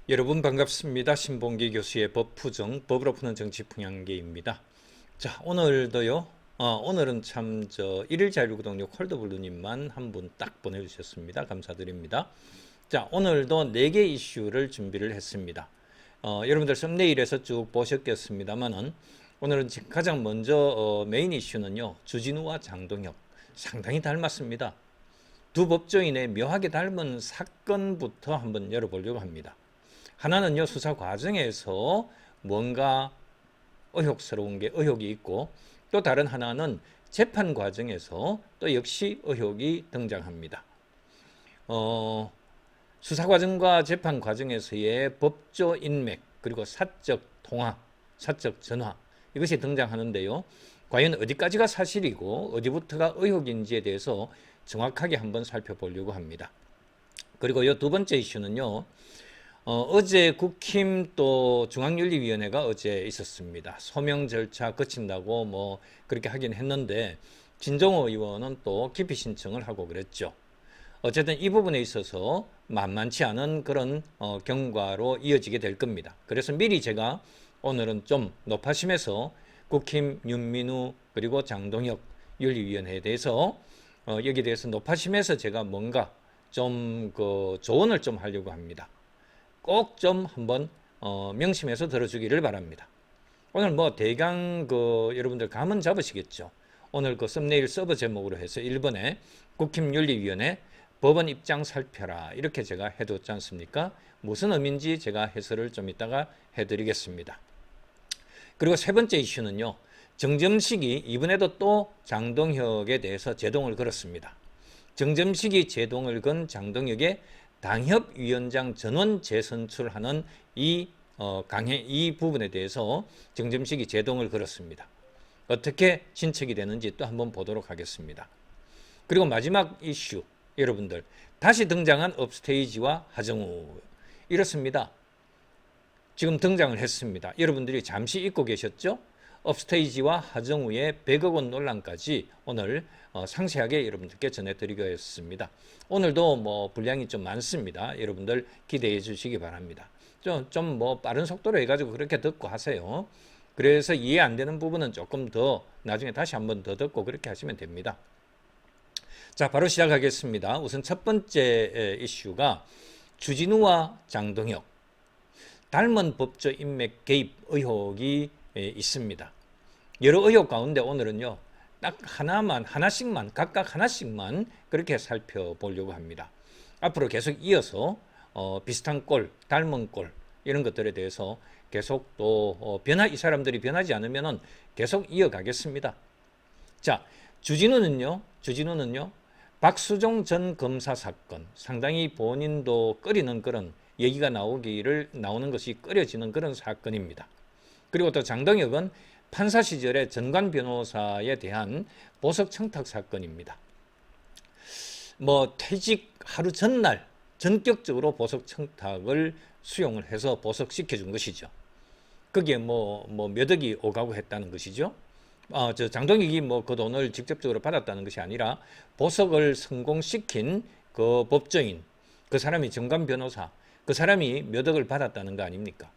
여러분 반갑습니다. 신봉기 교수의 법푸정, 법으로 푸는 정치풍향계입니다. 자, 오늘도요. 오늘은 참 일일 자유구독력 홀더블루님만 한 분 딱 보내주셨습니다. 감사드립니다. 자, 오늘도 4개 이슈를 준비를 했습니다. 여러분들 썸네일에서 쭉 보셨겠습니다만은 오늘은 가장 먼저 메인 이슈는요. 주진우와 장동혁 상당히 닮았습니다. 두 법조인의 묘하게 닮은 사건부터 한번 열어보려고 합니다. 하나는요, 수사 과정에서 뭔가 의혹스러운 게 의혹이 있고, 또 다른 하나는 재판 과정에서 또 역시 의혹이 등장합니다. 수사 과정과 재판 과정에서의 법조 인맥, 그리고 사적 통화, 사적 전화, 이것이 등장하는데요. 과연 어디까지가 사실이고 어디부터가 의혹인지에 대해서 정확하게 한번 살펴보려고 합니다. 그리고 이 두 번째 이슈는요. 어제 국힘 또 중앙윤리위원회가 어제 있었습니다. 소명 절차 거친다고 뭐 그렇게 하긴 했는데 진정호 의원은 또 기피 신청을 하고 그랬죠. 어쨌든 이 부분에 있어서 만만치 않은 그런 경과로 이어지게 될 겁니다. 그래서 미리 제가 오늘은 좀 높아심에서 국힘 윤민우 그리고 장동혁 윤리위원회에 대해서 여기에 대해서 높아심에서 제가 뭔가 좀 조언을 좀 하려고 합니다. 꼭 좀 한번 명심해서 들어주기를 바랍니다. 오늘 뭐 대강 여러분들 감은 잡으시겠죠. 오늘 썸네일 서버 제목으로 해서 1번에 국힘윤리위원회 법원 입장 살펴라 이렇게 제가 해뒀지 않습니까? 무슨 의미인지 제가 해설을 좀 이따가 해드리겠습니다. 그리고 세 번째 이슈는요. 정점식이 이번에도 또 장동혁에 대해서 제동을 걸었습니다. 정점식이 제동을 건 장동혁의 당협위원장 전원 재선출하는 이 부분에 대해서 정점식이 제동을 걸었습니다. 어떻게 진척이 되는지 또 한번 보도록 하겠습니다. 그리고 마지막 이슈, 여러분들 다시 등장한 업스테이지와 하정우 이렇습니다. 지금 등장을 했습니다. 여러분들이 잠시 잊고 계셨죠? 업스테이지와 하정우의 100억 원 논란까지 오늘 상세하게 여러분들께 전해드리겠습니다. 오늘도 뭐 분량이 좀 많습니다. 여러분들 기대해 주시기 바랍니다. 좀 뭐 빠른 속도로 해가지고 그렇게 듣고 하세요. 그래서 이해 안 되는 부분은 조금 더 나중에 다시 한번 더 듣고 그렇게 하시면 됩니다. 자, 바로 시작하겠습니다. 우선 첫 번째 이슈가 주진우와 장동혁 닮은 법조 인맥 개입 의혹이 있습니다. 여러 의혹 가운데 오늘은요. 딱 각각 하나씩만 그렇게 살펴보려고 합니다. 앞으로 계속 이어서 비슷한 꼴, 닮은 꼴 이런 것들에 대해서 계속 또 이 사람들이 변하지 않으면 계속 이어가겠습니다. 자, 주진우는요. 박수종 전 검사 사건 상당히 본인도 꺼리는 그런 얘기가 나오는 것이 꺼려지는 그런 사건입니다. 그리고 또 장동혁은 판사 시절에 전관 변호사에 대한 보석 청탁 사건입니다. 뭐 퇴직 하루 전날 전격적으로 보석 청탁을 수용을 해서 보석시켜 준 것이죠. 거기에 뭐 몇 억이 오가고 했다는 것이죠. 장동혁이 뭐 그 돈을 직접적으로 받았다는 것이 아니라 보석을 성공시킨 그 법조인, 그 사람이 전관 변호사, 그 사람이 몇 억을 받았다는 거 아닙니까?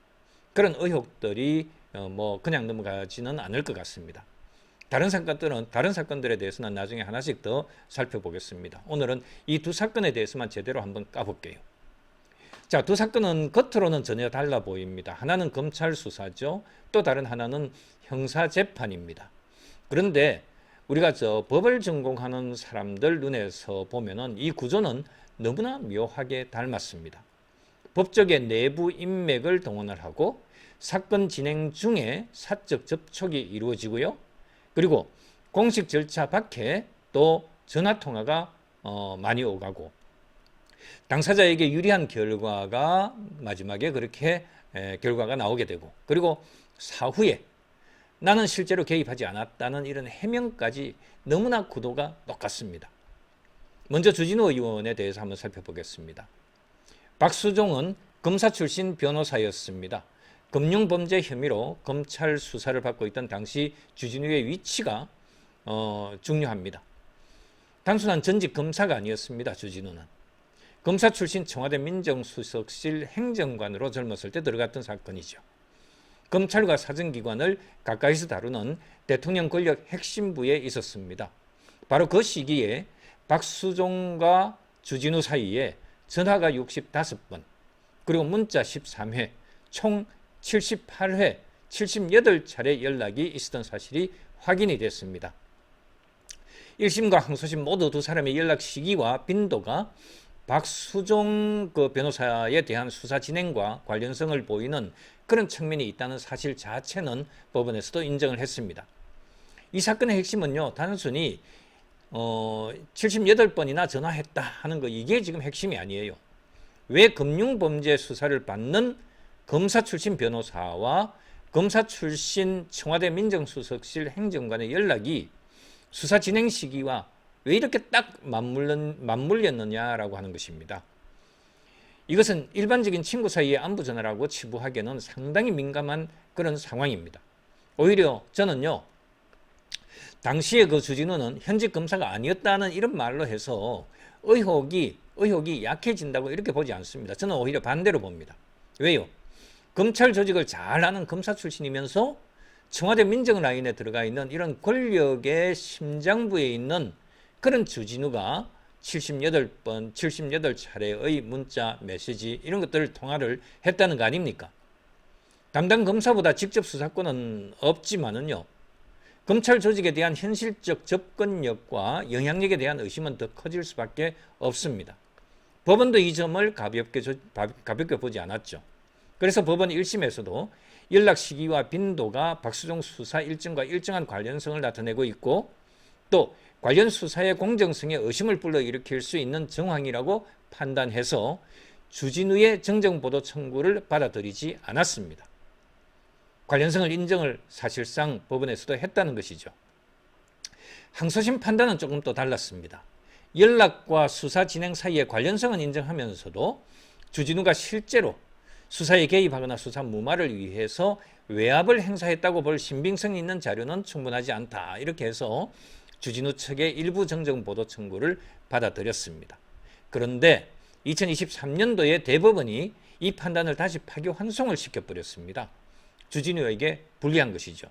그런 의혹들이 뭐 그냥 넘어가지는 않을 것 같습니다. 다른 사건들에 대해서는 나중에 하나씩 더 살펴보겠습니다. 오늘은 이 두 사건에 대해서만 제대로 한번 까볼게요. 자, 두 사건은 겉으로는 전혀 달라 보입니다. 하나는 검찰 수사죠. 또 다른 하나는 형사 재판입니다. 그런데 우리가 법을 전공하는 사람들 눈에서 보면은 이 구조는 너무나 묘하게 닮았습니다. 법조계 내부 인맥을 동원을 하고 사건 진행 중에 사적 접촉이 이루어지고요. 그리고 공식 절차 밖에 또 전화통화가 많이 오가고 당사자에게 유리한 결과가 마지막에 그렇게 결과가 나오게 되고 그리고 사후에 나는 실제로 개입하지 않았다는 이런 해명까지 너무나 구도가 똑같습니다. 먼저 주진우 의원에 대해서 한번 살펴보겠습니다. 박수종은 검사 출신 변호사였습니다. 금융범죄 혐의로 검찰 수사를 받고 있던 당시 주진우의 위치가 중요합니다. 단순한 전직 검사가 아니었습니다. 주진우는. 검사 출신 청와대 민정수석실 행정관으로 젊었을 때 들어갔던 사건이죠. 검찰과 사정기관을 가까이서 다루는 대통령 권력 핵심부에 있었습니다. 바로 그 시기에 박수종과 주진우 사이에 전화가 65번, 그리고 문자 13회, 총 78회, 78차례 연락이 있었던 사실이 확인이 됐습니다. 1심과 항소심 모두 두 사람의 연락 시기와 빈도가 박수종 변호사에 대한 수사 진행과 관련성을 보이는 그런 측면이 있다는 사실 자체는 법원에서도 인정을 했습니다. 이 사건의 핵심은요, 단순히 78번이나 전화했다 하는 거, 이게 지금 핵심이 아니에요. 왜 금융범죄 수사를 받는 검사 출신 변호사와 검사 출신 청와대 민정수석실 행정관의 연락이 수사 진행 시기와 왜 이렇게 딱 맞물렸느냐라고 하는 것입니다. 이것은 일반적인 친구 사이의 안부 전화라고 치부하기에는 상당히 민감한 그런 상황입니다. 오히려 저는요, 당시에 그 주진우는 현직 검사가 아니었다는 이런 말로 해서 의혹이 약해진다고 이렇게 보지 않습니다. 저는 오히려 반대로 봅니다. 왜요? 검찰 조직을 잘 아는 검사 출신이면서 청와대 민정 라인에 들어가 있는 이런 권력의 심장부에 있는 그런 주진우가 78번, 78차례의 문자, 메시지 이런 것들을 통화를 했다는 거 아닙니까? 담당 검사보다 직접 수사권은 없지만은요, 검찰 조직에 대한 현실적 접근력과 영향력에 대한 의심은 더 커질 수밖에 없습니다. 법원도 이 점을 가볍게 보지 않았죠. 그래서 법원 1심에서도 연락 시기와 빈도가 박수종 수사 일정과 일정한 관련성을 나타내고 있고, 또 관련 수사의 공정성에 의심을 불러일으킬 수 있는 정황이라고 판단해서 주진우의 정정보도 청구를 받아들이지 않았습니다. 관련성을 인정을 사실상 법원에서도 했다는 것이죠. 항소심 판단은 조금 또 달랐습니다. 연락과 수사 진행 사이의 관련성은 인정하면서도 주진우가 실제로 수사에 개입하거나 수사 무마를 위해서 외압을 행사했다고 볼 신빙성 있는 자료는 충분하지 않다, 이렇게 해서 주진우 측의 일부 정정보도 청구를 받아들였습니다. 그런데 2023년도에 대법원이 이 판단을 다시 파기환송을 시켜버렸습니다. 주진우에게 불리한 것이죠.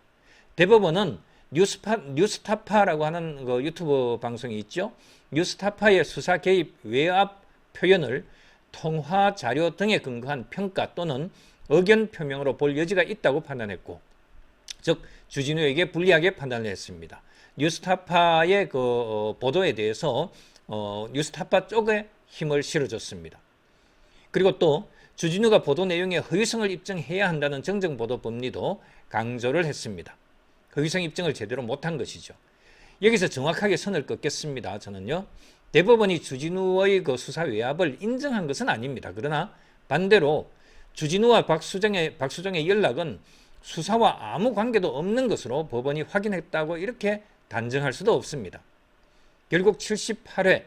대법원은 뉴스타파라고 하는 그 유튜브 방송이 있죠. 뉴스타파의 수사 개입 외압 표현을 통화 자료 등에 근거한 평가 또는 의견 표명으로 볼 여지가 있다고 판단했고, 즉 주진우에게 불리하게 판단을 했습니다. 뉴스타파의 그 보도에 대해서 뉴스타파 쪽에 힘을 실어줬습니다. 그리고 또 주진우가 보도 내용에 허위성을 입증해야 한다는 정정보도 법리도 강조를 했습니다. 허위성 입증을 제대로 못한 것이죠. 여기서 정확하게 선을 긋겠습니다. 저는요, 대법원이 주진우의 그 수사 외압을 인정한 것은 아닙니다. 그러나 반대로 주진우와 박수종의 연락은 수사와 아무 관계도 없는 것으로 법원이 확인했다고 이렇게 단정할 수도 없습니다. 결국 78회,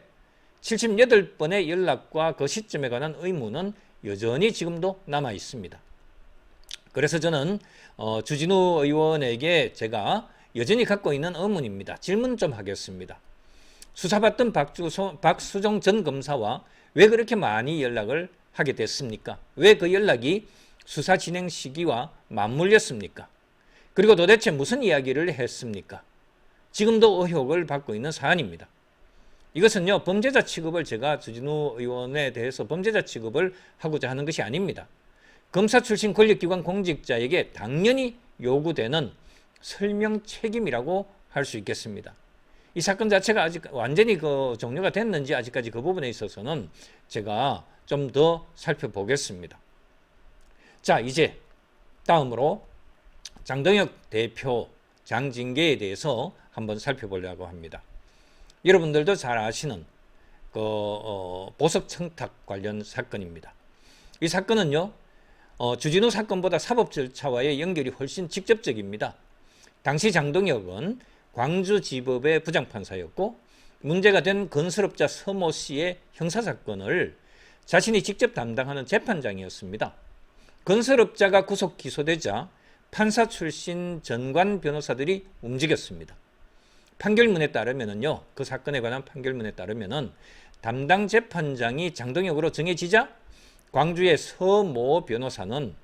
78번의 연락과 그 시점에 관한 의무는 여전히 지금도 남아 있습니다. 그래서 저는 주진우 의원에게 제가 여전히 갖고 있는 의문입니다. 질문 좀 하겠습니다. 수사받던 박수종 전 검사와 왜 그렇게 많이 연락을 하게 됐습니까? 왜 그 연락이 수사 진행 시기와 맞물렸습니까? 그리고 도대체 무슨 이야기를 했습니까? 지금도 의혹을 받고 있는 사안입니다. 이것은요, 범죄자 취급을 제가 주진우 의원에 대해서 범죄자 취급을 하고자 하는 것이 아닙니다. 검사 출신 권력기관 공직자에게 당연히 요구되는 설명 책임이라고 할 수 있겠습니다. 이 사건 자체가 아직 완전히 종료가 됐는지 아직까지 그 부분에 있어서는 제가 좀 더 살펴보겠습니다. 자, 이제 다음으로 장동혁 대표 장징계에 대해서 한번 살펴보려고 합니다. 여러분들도 잘 아시는 보석 청탁 관련 사건입니다. 이 사건은요, 주진우 사건보다 사법 절차와의 연결이 훨씬 직접적입니다. 당시 장동혁은 광주지법의 부장판사였고, 문제가 된 건설업자 서모 씨의 형사사건을 자신이 직접 담당하는 재판장이었습니다. 건설업자가 구속 기소되자 판사 출신 전관 변호사들이 움직였습니다. 판결문에 따르면은요, 그 사건에 관한 판결문에 따르면은 담당 재판장이 장동혁으로 정해지자 광주의 서모 변호사는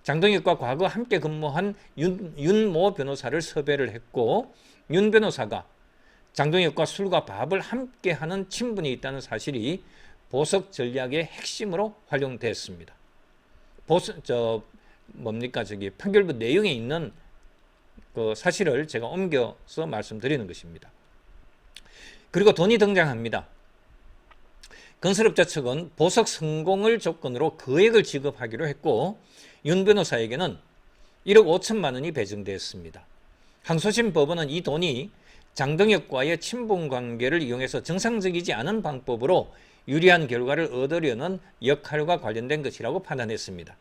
장동혁과 과거 함께 근무한 윤모 변호사를 섭외를 했고, 윤 변호사가 장동혁과 술과 밥을 함께하는 친분이 있다는 사실이 보석 전략의 핵심으로 활용됐습니다. 판결부 내용에 있는 그 사실을 제가 옮겨서 말씀드리는 것입니다. 그리고 돈이 등장합니다. 건설업자 측은 보석 성공을 조건으로 거액을 지급하기로 했고, 윤 변호사에게는 1억 5천만 원이 배정되었습니다. 항소심 법원은 이 돈이 장동혁과의 친분 관계를 이용해서 정상적이지 않은 방법으로 유리한 결과를 얻으려는 역할과 관련된 것이라고 판단했습니다.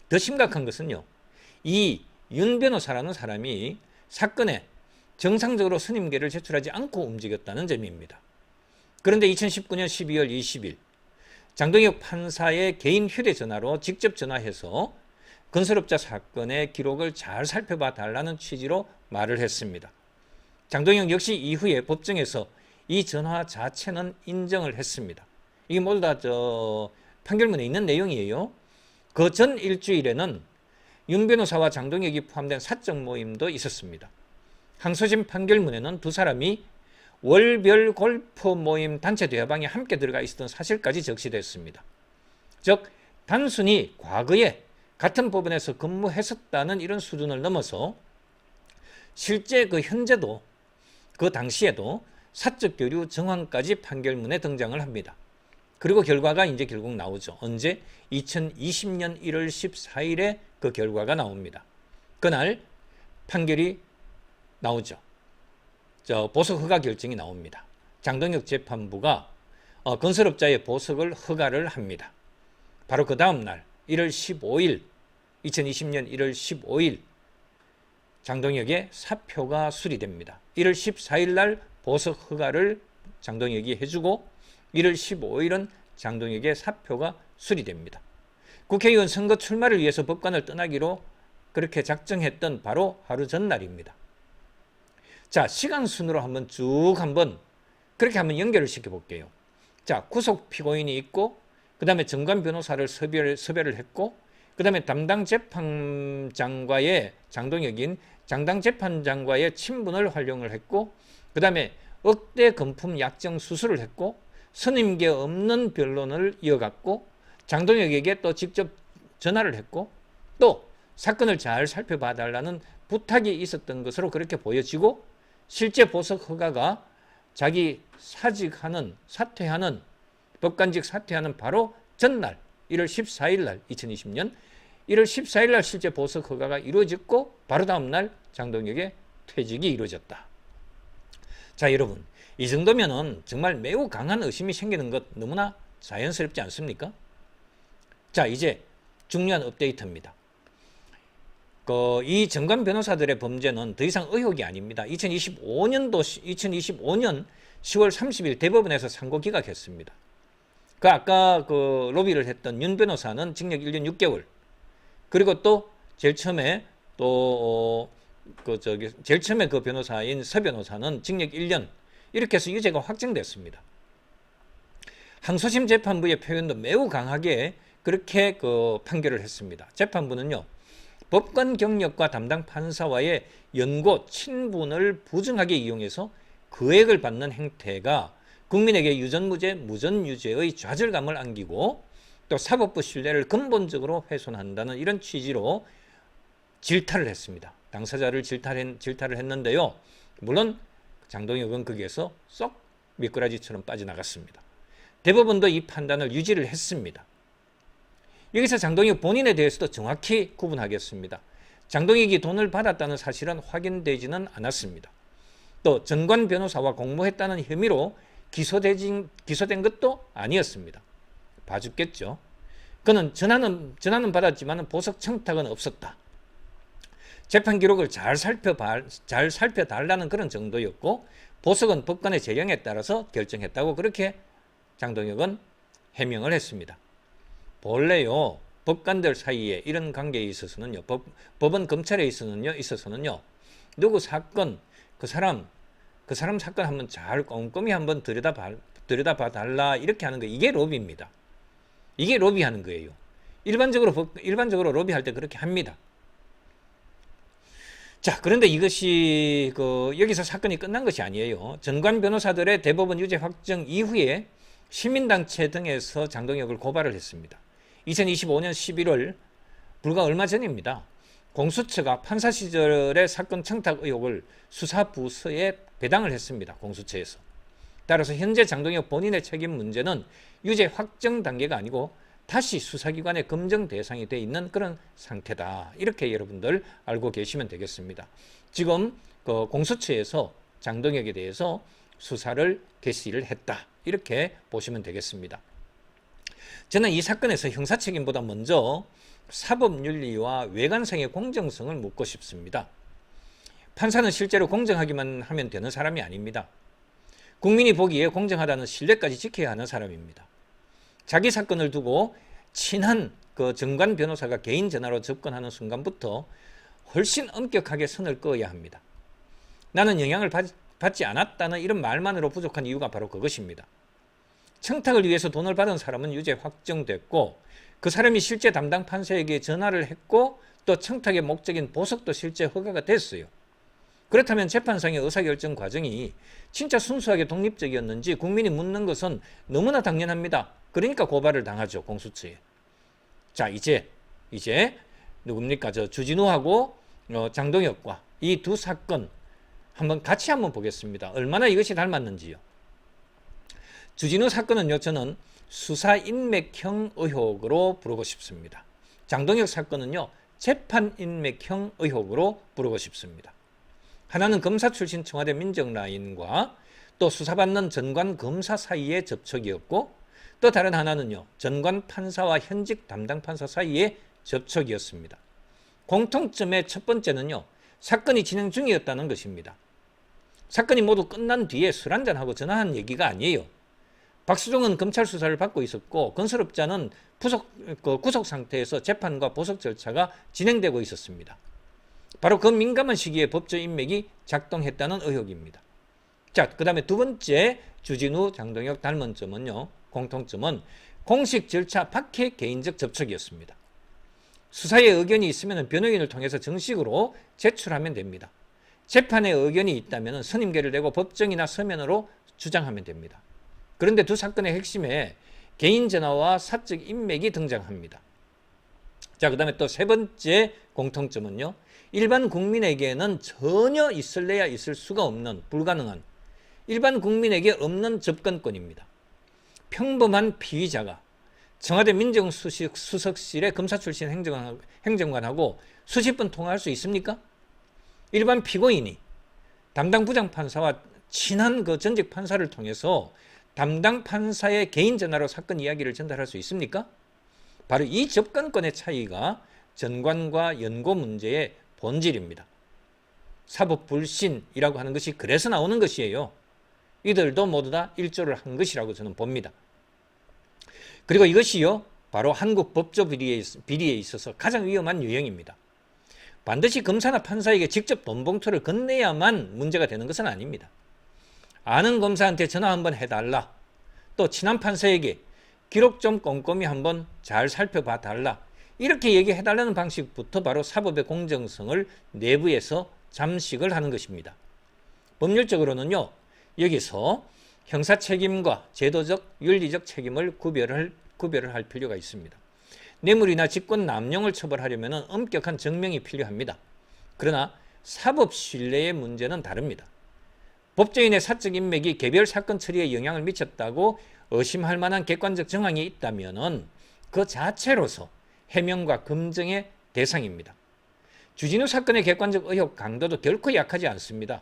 더 심각한 것은요, 이 윤 변호사라는 사람이 사건에 정상적으로 선임계를 제출하지 않고 움직였다는 점입니다. 그런데 2019년 12월 20일 장동혁 판사의 개인 휴대전화로 직접 전화해서 건설업자 사건의 기록을 잘 살펴봐 달라는 취지로 말을 했습니다. 장동혁 역시 이후에 법정에서 이 전화 자체는 인정을 했습니다. 이게 모두 다 판결문에 있는 내용이에요. 그 전 일주일에는 윤 변호사와 장동혁이 포함된 사적 모임도 있었습니다. 항소심 판결문에는 두 사람이 월별 골프 모임 단체 대화방에 함께 들어가 있었던 사실까지 적시됐습니다. 즉 단순히 과거에 같은 법원에서 근무했었다는 이런 수준을 넘어서 실제 그 현재도 그 당시에도 사적 교류 정황까지 판결문에 등장을 합니다. 그리고 결과가 이제 결국 나오죠. 언제? 2020년 1월 14일에 그 결과가 나옵니다. 그날 판결이 나오죠. 보석 허가 결정이 나옵니다. 장동혁 재판부가 건설업자의 보석을 허가를 합니다. 바로 그 다음 날 1월 15일 2020년 1월 15일 장동혁의 사표가 수리됩니다. 1월 14일 날 보석 허가를 장동혁이 해주고 1월 15일은 장동혁의 사표가 수리됩니다. 국회의원 선거 출마를 위해서 법관을 떠나기로 그렇게 작정했던 바로 하루 전날입니다. 자, 시간 순으로 한번 그렇게 한번 연결을 시켜볼게요. 자, 구속 피고인이 있고, 그 다음에 정관 변호사를 섭외를 했고, 그 다음에 담당 재판장과의 장동혁인 장당 재판장과의 친분을 활용을 했고, 그 다음에 억대 금품 약정 수수를 했고, 선임계 없는 변론을 이어갔고, 장동혁에게 또 직접 전화를 했고, 또 사건을 잘 살펴봐 달라는 부탁이 있었던 것으로 그렇게 보여지고, 실제 보석 허가가 자기 사퇴하는 법관직 사퇴하는 바로 전날 1월 14일 날 2020년 1월 14일 날 실제 보석 허가가 이루어졌고, 바로 다음 날 장동혁의 퇴직이 이루어졌다. 자, 여러분, 이 정도면은 정말 매우 강한 의심이 생기는 것 너무나 자연스럽지 않습니까? 자, 이제 중요한 업데이트입니다. 이 정관 변호사들의 범죄는 더 이상 의혹이 아닙니다. 2025년 10월 30일 대법원에서 상고 기각했습니다. 아까 로비를 했던 윤 변호사는 징역 1년 6개월. 그리고 또 제일 처음에 그 변호사인 서 변호사는 징역 1년. 이렇게 해서 유죄가 확정됐습니다. 항소심 재판부의 표현도 매우 강하게 그렇게 판결을 했습니다. 재판부는요, 법관 경력과 담당 판사와의 연고, 친분을 부정하게 이용해서 거액을 받는 행태가 국민에게 유전무죄, 무전유죄의 좌절감을 안기고 또 사법부 신뢰를 근본적으로 훼손한다는 이런 취지로 질타를 했습니다. 당사자를 질타를 했는데요. 물론 장동혁은 거기에서 쏙 미꾸라지처럼 빠져나갔습니다. 대법원도 이 판단을 유지를 했습니다. 여기서 장동혁 본인에 대해서도 정확히 구분하겠습니다. 장동혁이 돈을 받았다는 사실은 확인되지는 않았습니다. 또 정관 변호사와 공모했다는 혐의로 기소된 것도 아니었습니다. 봐줬겠죠. 그는 전화는 받았지만 보석 청탁은 없었다. 재판 기록을 잘 살펴달라는 그런 정도였고, 보석은 법관의 재량에 따라서 결정했다고 그렇게 장동혁은 해명을 했습니다. 본래요, 법관들 사이에 이런 관계에 있어서는요, 법원 검찰에 있어서는요, 누구 사건, 그 사람 사건 한번 잘 꼼꼼히 한번 들여다봐 달라 이렇게 하는 거 이게 로비입니다. 이게 로비하는 거예요. 일반적으로 로비할 때 그렇게 합니다. 자, 그런데 이것이 여기서 사건이 끝난 것이 아니에요. 전관 변호사들의 대법원 유죄 확정 이후에 시민단체 등에서 장동혁을 고발을 했습니다. 2025년 11월 불과 얼마 전입니다. 공수처가 판사 시절의 사건 청탁 의혹을 수사부서에 배당을 했습니다. 공수처에서. 따라서 현재 장동혁 본인의 책임 문제는 유죄 확정 단계가 아니고 다시 수사기관의 검증 대상이 돼 있는 그런 상태다. 이렇게 여러분들 알고 계시면 되겠습니다. 지금 공수처에서 장동혁에 대해서 수사를 개시를 했다. 이렇게 보시면 되겠습니다. 저는 이 사건에서 형사 책임보다 먼저 사법윤리와 외관상의 공정성을 묻고 싶습니다. 판사는 실제로 공정하기만 하면 되는 사람이 아닙니다. 국민이 보기에 공정하다는 신뢰까지 지켜야 하는 사람입니다. 자기 사건을 두고 친한 정관 변호사가 개인 전화로 접근하는 순간부터 훨씬 엄격하게 선을 그어야 합니다. 나는 영향을 받지 않았다는 이런 말만으로 부족한 이유가 바로 그것입니다. 청탁을 위해서 돈을 받은 사람은 유죄 확정됐고 그 사람이 실제 담당 판사에게 전화를 했고 또 청탁의 목적인 보석도 실제 허가가 됐어요. 그렇다면 재판상의 의사결정 과정이 진짜 순수하게 독립적이었는지 국민이 묻는 것은 너무나 당연합니다. 그러니까 고발을 당하죠, 공수처에. 자, 이제 누굽니까? 주진우하고 장동혁과 이 두 사건 같이 한번 보겠습니다. 얼마나 이것이 닮았는지요. 주진우 사건은요, 저는 수사 인맥형 의혹으로 부르고 싶습니다. 장동혁 사건은요, 재판 인맥형 의혹으로 부르고 싶습니다. 하나는 검사 출신 청와대 민정라인과 또 수사받는 전관 검사 사이의 접촉이었고 또 다른 하나는요, 전관 판사와 현직 담당 판사 사이의 접촉이었습니다. 공통점의 첫 번째는요, 사건이 진행 중이었다는 것입니다. 사건이 모두 끝난 뒤에 술 한잔하고 전화한 얘기가 아니에요. 박수종은 검찰 수사를 받고 있었고 건설업자는 구속 상태에서 재판과 보석 절차가 진행되고 있었습니다. 바로 그 민감한 시기에 법조 인맥이 작동했다는 의혹입니다. 자, 그 다음에 두 번째 주진우, 장동혁 닮은 점은요, 공통점은 공식 절차 밖의 개인적 접촉이었습니다. 수사에 의견이 있으면 변호인을 통해서 정식으로 제출하면 됩니다. 재판에 의견이 있다면 선임계를 내고 법정이나 서면으로 주장하면 됩니다. 그런데 두 사건의 핵심에 개인 전화와 사적 인맥이 등장합니다. 자, 그 다음에 또 세 번째 공통점은요, 일반 국민에게는 전혀 있을래야 있을 수가 없는, 불가능한, 일반 국민에게 없는 접근권입니다. 평범한 피의자가 청와대 민정수석실의 검사 출신 행정관하고 수십 분 통화할 수 있습니까? 일반 피고인이 담당 부장판사와 친한 전직 판사를 통해서 담당 판사의 개인 전화로 사건 이야기를 전달할 수 있습니까? 바로 이 접근권의 차이가 전관과 연고 문제의 본질입니다. 사법 불신이라고 하는 것이 그래서 나오는 것이에요. 이들도 모두 다 일조를 한 것이라고 저는 봅니다. 그리고 이것이요, 바로 한국 법조 비리에 있어서 가장 위험한 유형입니다. 반드시 검사나 판사에게 직접 돈 봉투를 건네야만 문제가 되는 것은 아닙니다. 아는 검사한테 전화 한번 해달라. 또 친한 판사에게 기록 좀 꼼꼼히 한번 잘 살펴봐 달라. 이렇게 얘기해달라는 방식부터 바로 사법의 공정성을 내부에서 잠식을 하는 것입니다. 법률적으로는요, 여기서 형사 책임과 제도적, 윤리적 책임을 구별을 할 필요가 있습니다. 뇌물이나 직권 남용을 처벌하려면 엄격한 증명이 필요합니다. 그러나 사법 신뢰의 문제는 다릅니다. 법조인의 사적 인맥이 개별 사건 처리에 영향을 미쳤다고 의심할 만한 객관적 정황이 있다면 그 자체로서 해명과 검증의 대상입니다. 주진우 사건의 객관적 의혹 강도도 결코 약하지 않습니다.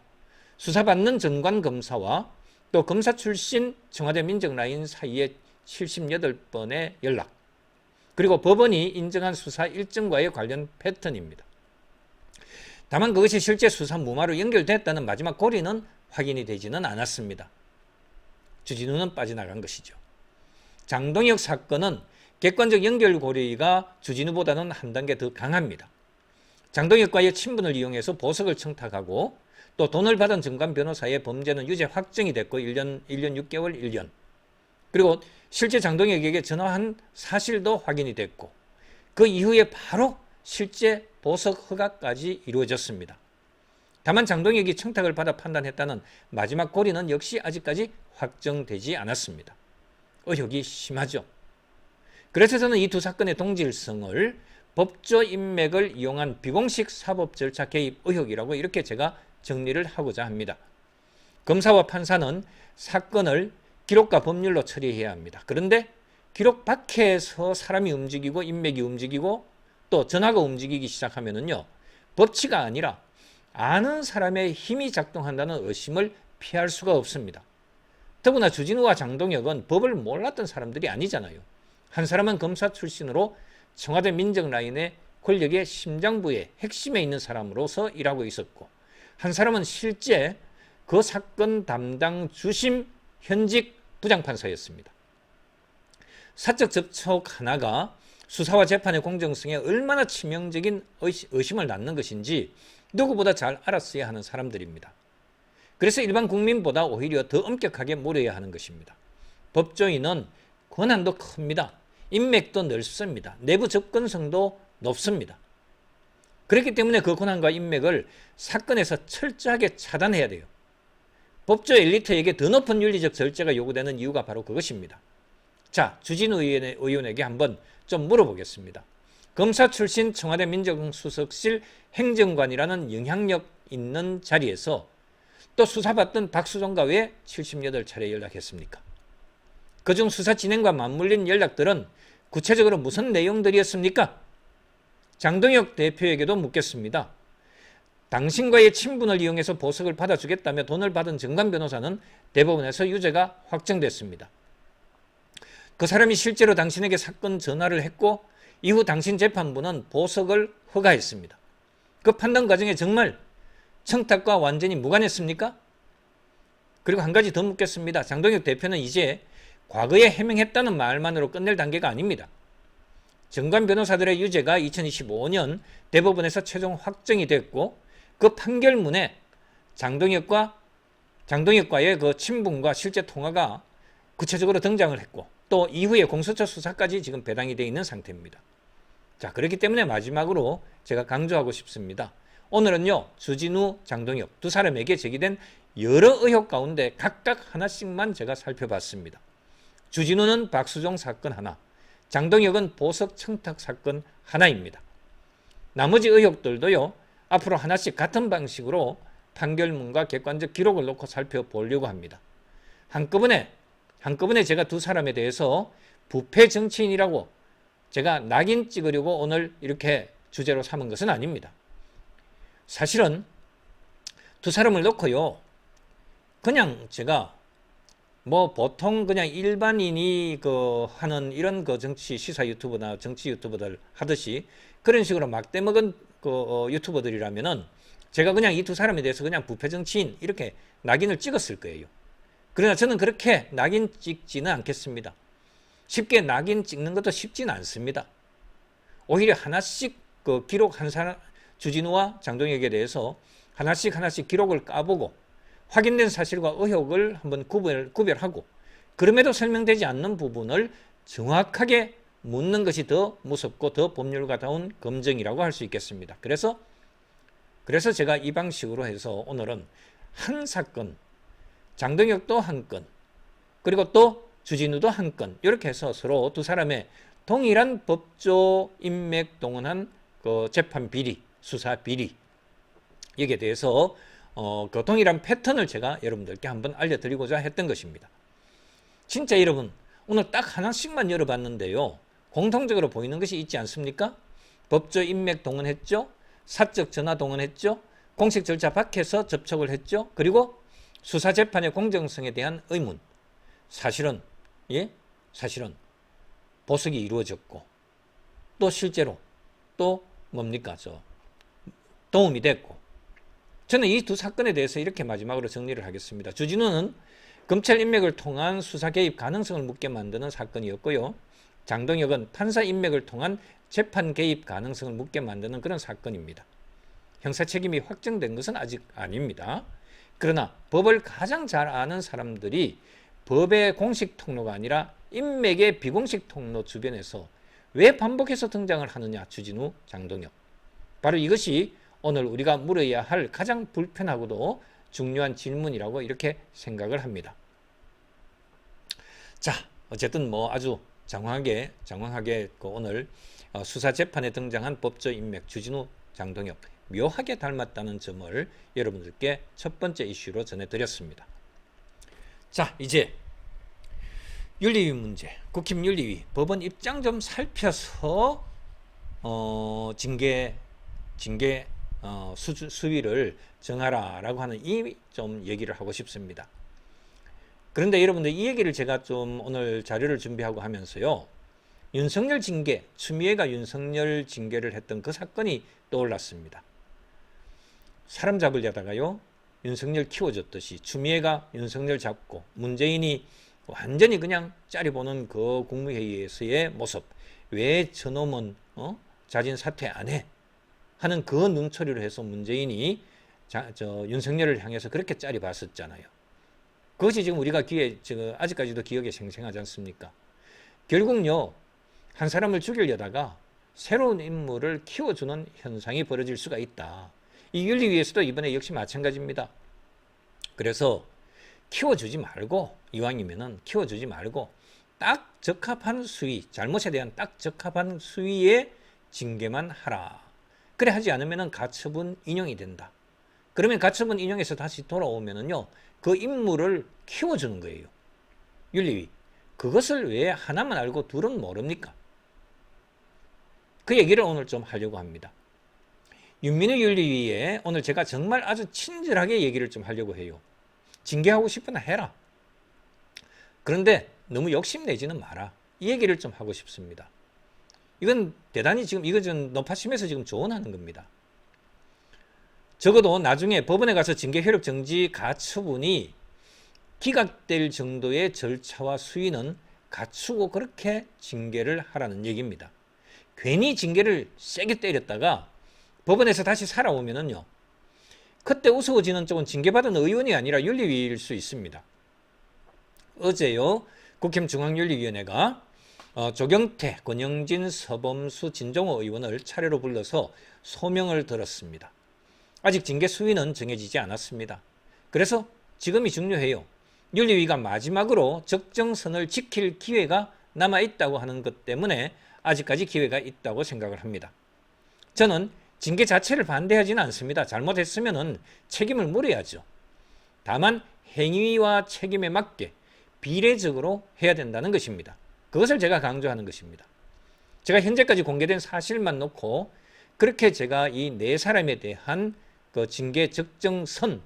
수사받는 전관 검사와 또 검사 출신 청와대 민정라인 사이에 78번의 연락, 그리고 법원이 인정한 수사 일정과의 관련 패턴입니다. 다만 그것이 실제 수사 무마로 연결됐다는 마지막 고리는 확인이 되지는 않았습니다. 주진우는 빠져나간 것이죠. 장동혁 사건은 객관적 연결고리가 주진우보다는 한 단계 더 강합니다. 장동혁과의 친분을 이용해서 보석을 청탁하고 또 돈을 받은 전관 변호사의 범죄는 유죄 확정이 됐고 1년 6개월 1년. 그리고 실제 장동혁에게 전화한 사실도 확인이 됐고 그 이후에 바로 실제 보석 허가까지 이루어졌습니다. 다만 장동혁이 청탁을 받아 판단했다는 마지막 고리는 역시 아직까지 확정되지 않았습니다. 의혹이 심하죠. 그래서 저는 이 두 사건의 동질성을 법조 인맥을 이용한 비공식 사법 절차 개입 의혹이라고 이렇게 제가 정리를 하고자 합니다. 검사와 판사는 사건을 기록과 법률로 처리해야 합니다. 그런데 기록 밖에서 사람이 움직이고 인맥이 움직이고 또 전화가 움직이기 시작하면은요, 법치가 아니라 아는 사람의 힘이 작동한다는 의심을 피할 수가 없습니다. 더구나 주진우와 장동혁은 법을 몰랐던 사람들이 아니잖아요. 한 사람은 검사 출신으로 청와대 민정라인의 권력의 심장부의 핵심에 있는 사람으로서 일하고 있었고, 한 사람은 실제 그 사건 담당 주심 현직 부장판사였습니다. 사적 접촉 하나가 수사와 재판의 공정성에 얼마나 치명적인 의심을 낳는 것인지 누구보다 잘 알았어야 하는 사람들입니다. 그래서 일반 국민보다 오히려 더 엄격하게 물어야 하는 것입니다. 법조인은 권한도 큽니다. 인맥도 넓습니다. 내부 접근성도 높습니다. 그렇기 때문에 그 권한과 인맥을 사건에서 철저하게 차단해야 돼요. 법조 엘리트에게 더 높은 윤리적 절제가 요구되는 이유가 바로 그것입니다. 자, 주진우 의원에게 한번 좀 물어보겠습니다. 검사 출신 청와대 민정수석실 행정관이라는 영향력 있는 자리에서 또 수사받던 박수종과 왜 78차례 연락했습니까? 그중 수사 진행과 맞물린 연락들은 구체적으로 무슨 내용들이었습니까? 장동혁 대표에게도 묻겠습니다. 당신과의 친분을 이용해서 보석을 받아주겠다며 돈을 받은 정관 변호사는 대법원에서 유죄가 확정됐습니다. 그 사람이 실제로 당신에게 사건 전화를 했고 이후 당신 재판부는 보석을 허가했습니다. 그 판단 과정에 정말 청탁과 완전히 무관했습니까? 그리고 한 가지 더 묻겠습니다. 장동혁 대표는 이제 과거에 해명했다는 말만으로 끝낼 단계가 아닙니다. 정관 변호사들의 유죄가 2025년 대법원에서 최종 확정이 됐고 그 판결문에 장동혁과의 그 친분과 실제 통화가 구체적으로 등장을 했고 또 이후에 공수처 수사까지 지금 배당이 되어 있는 상태입니다. 자, 그렇기 때문에 마지막으로 제가 강조하고 싶습니다. 오늘은요, 주진우, 장동혁 두 사람에게 제기된 여러 의혹 가운데 각각 하나씩만 제가 살펴봤습니다. 주진우는 박수종 사건 하나, 장동혁은 보석 청탁 사건 하나입니다. 나머지 의혹들도요, 앞으로 하나씩 같은 방식으로 판결문과 객관적 기록을 놓고 살펴보려고 합니다. 한꺼번에 제가 두 사람에 대해서 부패 정치인이라고 제가 낙인 찍으려고 오늘 이렇게 주제로 삼은 것은 아닙니다. 사실은 두 사람을 놓고요, 그냥 제가 뭐 보통 그냥 일반인이 하는 이런 정치 시사 유튜버나 정치 유튜버들 하듯이 그런 식으로 막대 먹은 유튜버들이라면은 제가 그냥 이 두 사람에 대해서 그냥 부패 정치인 이렇게 낙인을 찍었을 거예요. 그러나 저는 그렇게 낙인 찍지는 않겠습니다. 쉽게 낙인 찍는 것도 쉽지는 않습니다. 오히려 하나씩 기록 한 사람, 주진우와 장동혁에 대해서 하나씩 기록을 까보고 확인된 사실과 의혹을 한번 구별하고 그럼에도 설명되지 않는 부분을 정확하게 묻는 것이 더 무섭고 더 법률가다운 검증이라고 할 수 있겠습니다. 그래서 제가 이 방식으로 해서 오늘은 한 사건, 장동혁도 한 건, 그리고 또 주진우도 한 건, 이렇게 해서 서로 두 사람의 동일한 법조 인맥 동원한 재판 비리, 수사 비리, 여기에 대해서 그 동일한 패턴을 제가 여러분들께 한번 알려드리고자 했던 것입니다. 진짜 여러분, 오늘 딱 하나씩만 열어봤는데요, 공통적으로 보이는 것이 있지 않습니까? 법조 인맥 동원했죠, 사적 전화 동원했죠, 공식 절차 밖에서 접촉을 했죠, 그리고 수사 재판의 공정성에 대한 의문. 사실은 보석이 이루어졌고 또 실제로 또 뭡니까? 도움이 됐고. 저는 이 두 사건에 대해서 이렇게 마지막으로 정리를 하겠습니다. 주진우는 검찰 인맥을 통한 수사 개입 가능성을 묻게 만드는 사건이었고요. 장동혁은 판사 인맥을 통한 재판 개입 가능성을 묻게 만드는 그런 사건입니다. 형사 책임이 확정된 것은 아직 아닙니다. 그러나 법을 가장 잘 아는 사람들이 법의 공식 통로가 아니라 인맥의 비공식 통로 주변에서 왜 반복해서 등장을 하느냐, 주진우, 장동혁. 바로 이것이 오늘 우리가 물어야 할 가장 불편하고도 중요한 질문이라고 이렇게 생각을 합니다. 자, 어쨌든 뭐 아주 장황하게 오늘 수사 재판에 등장한 법조 인맥 주진우, 장동혁 묘하게 닮았다는 점을 여러분들께 첫 번째 이슈로 전해드렸습니다. 자, 이제 윤리위 문제, 국힘 윤리위 법원 입장 좀 살펴서 징계 수위를 정하라라고 하는 이 좀 얘기를 하고 싶습니다. 그런데 여러분들 이 얘기를 제가 좀 오늘 자료를 준비하고 하면서요, 윤석열 징계, 추미애가 윤석열 징계를 했던 그 사건이 떠올랐습니다. 사람 잡으려다가요, 윤석열 키워줬듯이 추미애가 윤석열 잡고 문재인이 완전히 그냥 짜리보는 그 국무회의에서의 모습, 왜 저놈은 자진 사퇴 안 해? 하는 그 눈초리로 해서 문재인이 윤석열을 향해서 그렇게 짜리봤었잖아요. 그것이 지금 우리가 아직까지도 기억에 생생하지 않습니까? 결국요, 한 사람을 죽이려다가 새로운 인물을 키워주는 현상이 벌어질 수가 있다. 이 윤리위에서도 이번에 역시 마찬가지입니다. 그래서 키워주지 말고, 이왕이면은 키워주지 말고 딱 적합한 수위, 잘못에 대한 딱 적합한 수위의 징계만 하라. 그래 하지 않으면은 가처분 인용이 된다. 그러면 가처분 인용에서 다시 돌아오면은요, 그 인물을 키워주는 거예요. 윤리위. 그것을 왜 하나만 알고 둘은 모릅니까? 그 얘기를 오늘 좀 하려고 합니다. 윤민우 윤리위에 오늘 제가 정말 아주 친절하게 얘기를 좀 하려고 해요. 징계하고 싶으나 해라. 그런데 너무 욕심내지는 마라. 이 얘기를 좀 하고 싶습니다. 이건 대단히 지금 이거 좀 높아심에서 지금 조언하는 겁니다. 적어도 나중에 법원에 가서 징계 효력 정지 가처분이 기각될 정도의 절차와 수위는 갖추고 그렇게 징계를 하라는 얘기입니다. 괜히 징계를 세게 때렸다가 법원에서 다시 살아오면은요, 그때 우스워지는 쪽은 징계받은 의원이 아니라 윤리위일 수 있습니다. 어제요, 국힘 중앙윤리위원회가 조경태, 권영진, 서범수, 진종호 의원을 차례로 불러서 소명을 들었습니다. 아직 징계 수위는 정해지지 않았습니다. 그래서 지금이 중요해요. 윤리위가 마지막으로 적정선을 지킬 기회가 남아있다고 하는 것 때문에 아직까지 기회가 있다고 생각을 합니다. 저는 징계 자체를 반대하지는 않습니다. 잘못했으면 책임을 물어야죠. 다만 행위와 책임에 맞게 비례적으로 해야 된다는 것입니다. 그것을 제가 강조하는 것입니다. 제가 현재까지 공개된 사실만 놓고 그렇게 제가 이 네 사람에 대한 그 징계 적정선,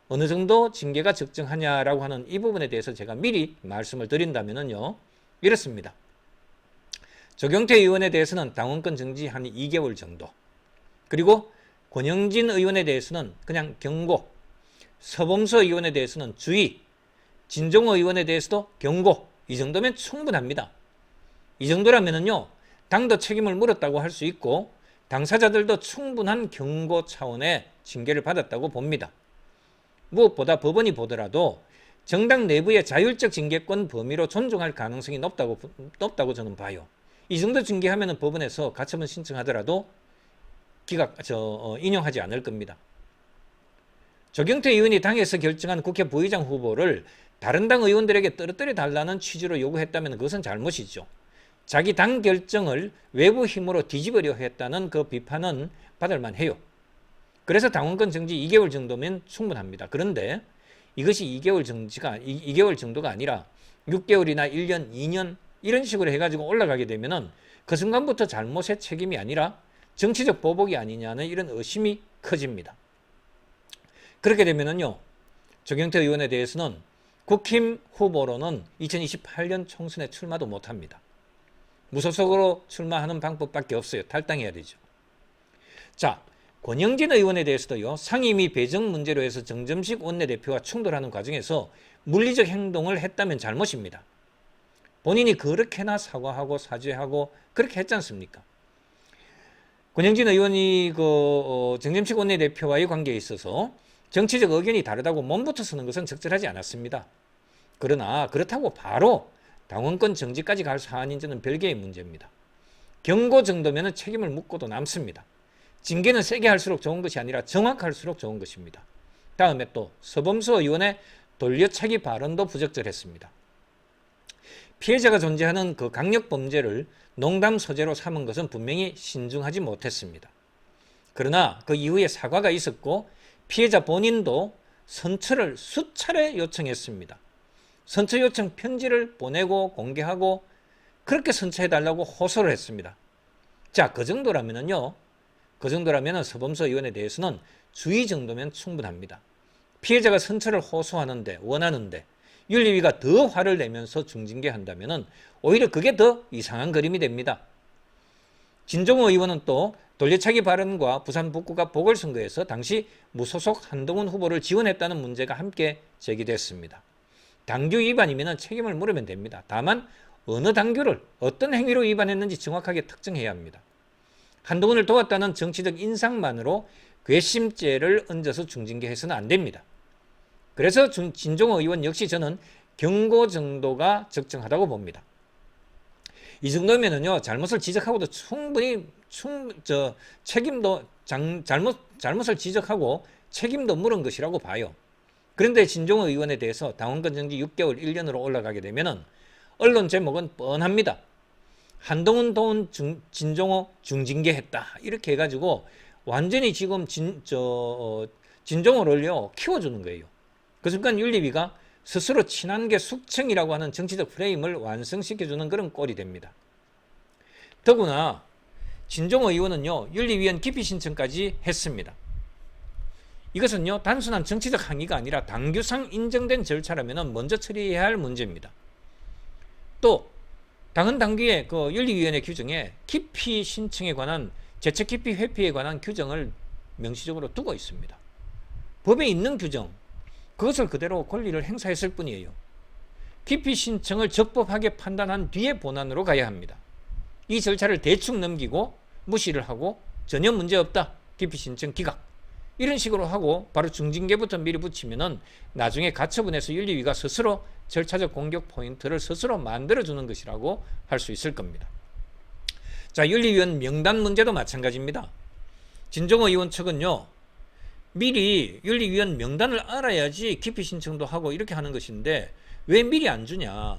어느 정도 징계가 적정하냐라고 하는 이 부분에 대해서 제가 미리 말씀을 드린다면요, 이렇습니다. 조경태 의원에 대해서는 당원권 정지 한 2개월 정도, 그리고 권영진 의원에 대해서는 그냥 경고, 서범수 의원에 대해서는 주의, 진종호 의원에 대해서도 경고, 이 정도면 충분합니다. 이 정도라면은요, 당도 책임을 물었다고 할 수 있고 당사자들도 충분한 경고 차원의 징계를 받았다고 봅니다. 무엇보다 법원이 보더라도 정당 내부의 자율적 징계권 범위로 존중할 가능성이 높다고 저는 봐요. 이 정도 징계하면 법원에서 가처분 신청하더라도 인용하지 않을 겁니다. 조경태 의원이 당에서 결정한 국회 부의장 후보를 다른 당 의원들에게 떨어뜨려 달라는 취지로 요구했다면 그것은 잘못이죠. 자기 당 결정을 외부 힘으로 뒤집으려 했다는 그 비판은 받을 만해요. 그래서 당원권 정지 2개월 정도면 충분합니다. 그런데 이것이 2개월 정도가 아니라 6개월이나 1년, 2년 이런 식으로 해가지고 올라가게 되면은 그 순간부터 잘못의 책임이 아니라 정치적 보복이 아니냐는 이런 의심이 커집니다. 그렇게 되면은요, 조경태 의원에 대해서는 국힘 후보로는 2028년 총선에 출마도 못합니다. 무소속으로 출마하는 방법밖에 없어요. 탈당해야 되죠. 자, 권영진 의원에 대해서도요, 상임위 배정 문제로 해서 정점식 원내대표와 충돌하는 과정에서 물리적 행동을 했다면 잘못입니다. 본인이 그렇게나 사과하고 사죄하고 그렇게 했지 않습니까? 권영진 의원이 정점식 원내대표와의 관계에 있어서 정치적 의견이 다르다고 몸부터 쓰는 것은 적절하지 않았습니다. 그러나 그렇다고 바로 당원권 정지까지 갈 사안인지는 별개의 문제입니다. 경고 정도면 책임을 묻고도 남습니다. 징계는 세게 할수록 좋은 것이 아니라 정확할수록 좋은 것입니다. 다음에 또 서범수 의원의 돌려차기 발언도 부적절했습니다. 피해자가 존재하는 그 강력 범죄를 농담 소재로 삼은 것은 분명히 신중하지 못했습니다. 그러나 그 이후에 사과가 있었고 피해자 본인도 선처를 수차례 요청했습니다. 선처 요청 편지를 보내고 공개하고 그렇게 선처해달라고 호소를 했습니다. 자, 그 정도라면은요. 그 정도라면 서범수 의원에 대해서는 주의 정도면 충분합니다. 피해자가 선처를 호소하는데 원하는데 윤리위가 더 화를 내면서 중징계한다면 오히려 그게 더 이상한 그림이 됩니다. 진종호 의원은 또 돌려차기 발언과 부산 북구가 보궐선거에서 당시 무소속 한동훈 후보를 지원했다는 문제가 함께 제기됐습니다. 당규 위반이면 책임을 물으면 됩니다. 다만 어느 당규를 어떤 행위로 위반했는지 정확하게 특정해야 합니다. 한동훈을 도왔다는 정치적 인상만으로 괘씸죄를 얹어서 중징계해서는 안 됩니다. 그래서 진종호 의원 역시 저는 경고 정도가 적정하다고 봅니다. 이 정도면은요, 잘못을 지적하고도 충분히 잘못을 지적하고 책임도 물은 것이라고 봐요. 그런데 진종호 의원에 대해서 당원권 정지 6개월 1년으로 올라가게 되면은 언론 제목은 뻔합니다. 한동훈 도운 진종호 중징계했다. 이렇게 해가지고 완전히 지금 진종호를요 키워주는 거예요. 그 순간 윤리위가 스스로 친한계 숙청이라고 하는 정치적 프레임을 완성시켜주는 그런 꼴이 됩니다. 더구나 진종호 의원은요 윤리위원 기피 신청까지 했습니다. 이것은요 단순한 정치적 항의가 아니라 당규상 인정된 절차라면 먼저 처리해야 할 문제입니다. 또 당헌 당규의 그 윤리위원회 규정에 기피 신청에 관한 재책 기피 회피에 관한 규정을 명시적으로 두고 있습니다. 법에 있는 규정, 그것을 그대로 권리를 행사했을 뿐이에요. 기피 신청을 적법하게 판단한 뒤에 본안으로 가야 합니다. 이 절차를 대충 넘기고 무시를 하고 전혀 문제없다. 기피 신청 기각. 이런 식으로 하고 바로 중징계부터 미리 붙이면은 나중에 가처분해서 윤리위가 스스로 절차적 공격 포인트를 스스로 만들어주는 것이라고 할 수 있을 겁니다. 자, 윤리위원 명단 문제도 마찬가지입니다. 진종호 의원 측은요, 미리 윤리위원 명단을 알아야지 기피 신청도 하고 이렇게 하는 것인데 왜 미리 안 주냐.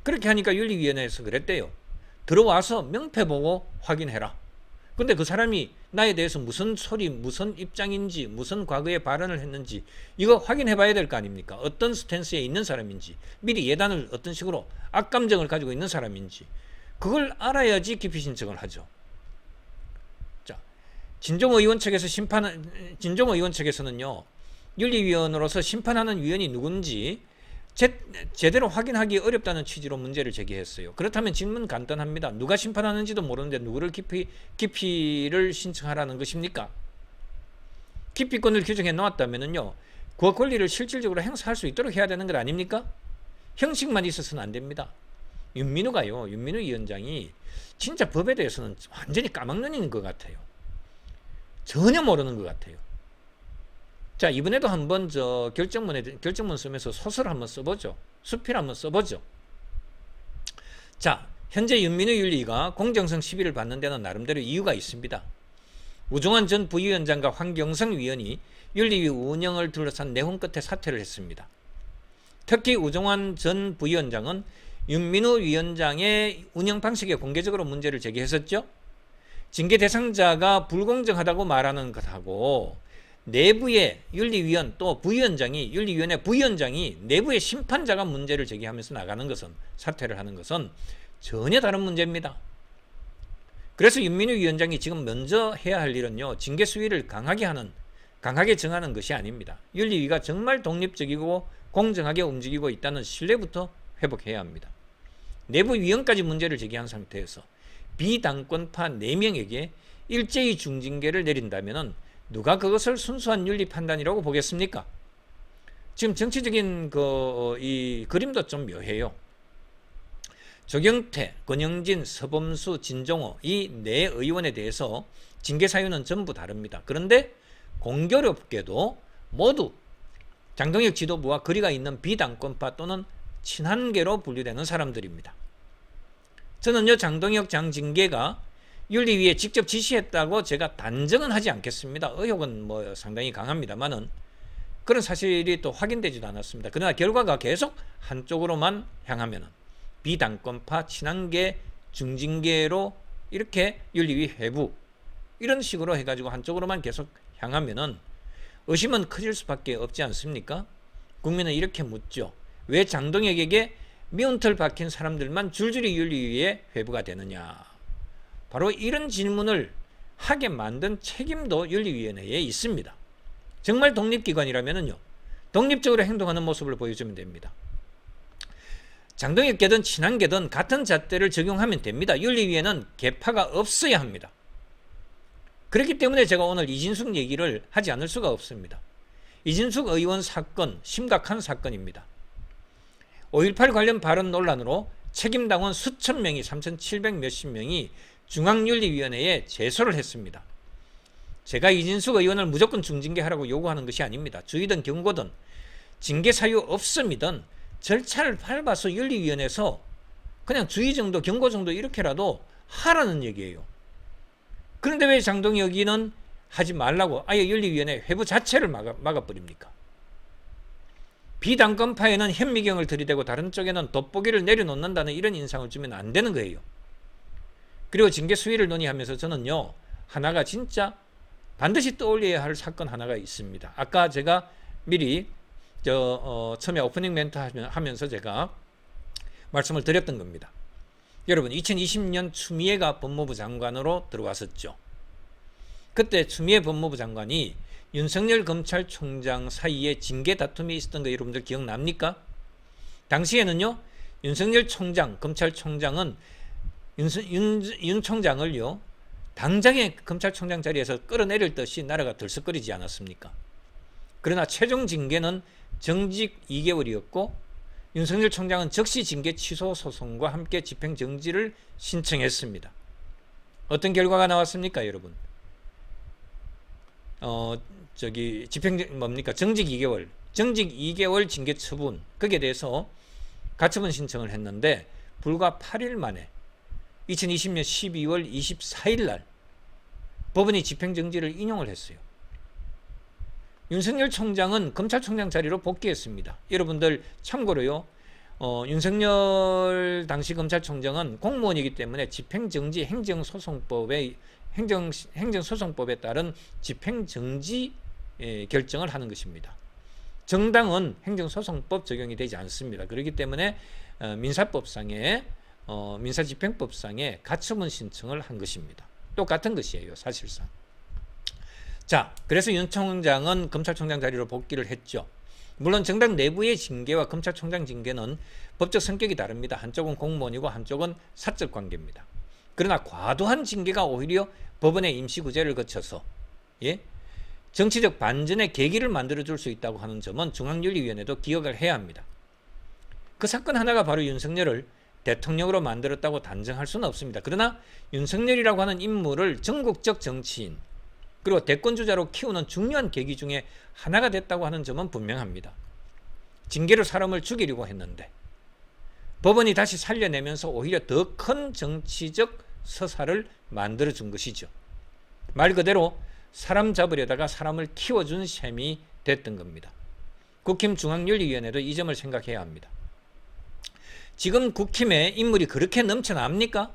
그렇게 하니까 윤리위원회에서 그랬대요. 들어와서 명패 보고 확인해라. 근데 그 사람이 나에 대해서 무슨 소리, 무슨 입장인지, 무슨 과거에 발언을 했는지 이거 확인해 봐야 될 거 아닙니까? 어떤 스탠스에 있는 사람인지, 미리 예단을 어떤 식으로 악감정을 가지고 있는 사람인지 그걸 알아야지 기피 신청을 하죠. 자, 진종호 의원 측에서는요, 윤리위원으로서 심판하는 위원이 누군지 제대로 확인하기 어렵다는 취지로 문제를 제기했어요. 그렇다면 질문 간단합니다. 누가 심판하는지도 모르는데 누구를 기피를 신청하라는 것입니까? 기피권을 규정해 놓았다면요, 그 권리를 실질적으로 행사할 수 있도록 해야 되는 것 아닙니까? 형식만 있어서는 안 됩니다. 윤민우 위원장이 진짜 법에 대해서는 완전히 까막눈인 것 같아요. 전혀 모르는 것 같아요. 자, 이번에도 한번 결정문 쓰면서 소설 한번 써보죠. 수필 한번 써보죠. 자, 현재 윤민우 윤리가 공정성 시비를 받는 데는 나름대로 이유가 있습니다. 우종환 전 부위원장과 황경성 위원이 윤리위 운영을 둘러싼 내홍 끝에 사퇴를 했습니다. 특히 우종환 전 부위원장은 윤민우 위원장의 운영 방식에 공개적으로 문제를 제기했었죠. 징계 대상자가 불공정하다고 말하는 것하고 내부의 윤리위원 또 윤리위원회 부위원장이 내부의 심판자가 문제를 제기하면서 나가는 것은, 사퇴를 하는 것은 전혀 다른 문제입니다. 그래서 윤민우 위원장이 지금 먼저 해야 할 일은요, 징계 수위를 강하게 정하는 것이 아닙니다. 윤리위가 정말 독립적이고 공정하게 움직이고 있다는 신뢰부터 회복해야 합니다. 내부 위원까지 문제를 제기한 상태에서 비당권파 4명에게 일제히 중징계를 내린다면은 누가 그것을 순수한 윤리 판단이라고 보겠습니까? 지금 정치적인 이 그림도 좀 묘해요. 조경태, 권영진, 서범수, 진종호 이 4의원에 대해서 징계 사유는 전부 다릅니다. 그런데 공교롭게도 모두 장동혁 지도부와 거리가 있는 비당권파 또는 친한계로 분류되는 사람들입니다. 저는요, 장동혁, 장징계가 윤리위에 직접 지시했다고 제가 단정은 하지 않겠습니다. 의혹은 뭐 상당히 강합니다만은 그런 사실이 또 확인되지도 않았습니다. 그러나 결과가 계속 한쪽으로만 향하면은 비당권파, 친한계, 중징계로 이렇게 윤리위 회부 이런 식으로 해가지고 한쪽으로만 계속 향하면은 의심은 커질 수밖에 없지 않습니까? 국민은 이렇게 묻죠. 왜 장동혁에게 미운털 박힌 사람들만 줄줄이 윤리위에 회부가 되느냐? 바로 이런 질문을 하게 만든 책임도 윤리위원회에 있습니다. 정말 독립기관이라면요, 독립적으로 행동하는 모습을 보여주면 됩니다. 장동혁계든 친한계든 같은 잣대를 적용하면 됩니다. 윤리위에는 계파가 없어야 합니다. 그렇기 때문에 제가 오늘 이진숙 얘기를 하지 않을 수가 없습니다. 이진숙 의원 사건, 심각한 사건입니다. 5.18 관련 발언 논란으로 책임당원 수천 명이 3,700 몇십 명이 중앙윤리위원회에 제소를 했습니다. 제가 이진숙 의원을 무조건 중징계하라고 요구하는 것이 아닙니다. 주의든 경고든 징계 사유 없음이든 절차를 밟아서 윤리위원회에서 그냥 주의 정도 경고 정도 이렇게라도 하라는 얘기예요. 그런데 왜 장동혁이는 하지 말라고 아예 윤리위원회 회부 자체를 막아버립니까? 비당권파에는 현미경을 들이대고 다른 쪽에는 돋보기를 내려놓는다는 이런 인상을 주면 안 되는 거예요. 그리고 징계 수위를 논의하면서 저는요, 하나가 진짜 반드시 떠올려야 할 사건 하나가 있습니다. 아까 제가 미리 처음에 오프닝 멘트 하면서 제가 말씀을 드렸던 겁니다. 여러분, 2020년 추미애가 법무부 장관으로 들어왔었죠. 그때 추미애 법무부 장관이 윤석열 검찰총장 사이에 징계 다툼이 있었던 거 여러분들 기억납니까? 당시에는요, 윤석열 총장, 검찰총장은 윤 총장을요, 당장에 검찰총장 자리에서 끌어내릴 듯이 나라가 들썩거리지 않았습니까? 그러나 최종 징계는 정직 2개월이었고 윤석열 총장은 즉시 징계 취소 소송과 함께 집행정지를 신청했습니다. 어떤 결과가 나왔습니까, 여러분? 정직 2개월, 정직 2개월 징계 처분, 거기에 대해서 가처분 신청을 했는데 불과 8일 만에 2020년 12월 24일 날 법원이 집행정지를 인용을 했어요. 윤석열 총장은 검찰총장 자리로 복귀했습니다. 여러분들 참고로요, 윤석열 당시 검찰총장은 공무원이기 때문에 집행정지 행정소송법에 따른 집행정지 결정을 하는 것입니다. 정당은 행정소송법 적용이 되지 않습니다. 그렇기 때문에 민사법상의 민사집행법상의 가처분 신청을 한 것입니다. 똑같은 것이에요, 사실상. 자, 그래서 윤 총장은 검찰총장 자리로 복귀를 했죠. 물론 정당 내부의 징계와 검찰총장 징계는 법적 성격이 다릅니다. 한쪽은 공무원이고 한쪽은 사적 관계입니다. 그러나 과도한 징계가 오히려 법원의 임시구제를 거쳐서 정치적 반전의 계기를 만들어줄 수 있다고 하는 점은 중앙윤리위원회도 기억을 해야 합니다. 그 사건 하나가 바로 윤석열을 대통령으로 만들었다고 단정할 수는 없습니다. 그러나 윤석열이라고 하는 인물을 전국적 정치인 그리고 대권주자로 키우는 중요한 계기 중에 하나가 됐다고 하는 점은 분명합니다. 징계로 사람을 죽이려고 했는데 법원이 다시 살려내면서 오히려 더 큰 정치적 서사를 만들어준 것이죠. 말 그대로 사람 잡으려다가 사람을 키워준 셈이 됐던 겁니다. 국힘 중앙윤리위원회도 이 점을 생각해야 합니다. 지금 국힘에 인물이 그렇게 넘쳐납니까?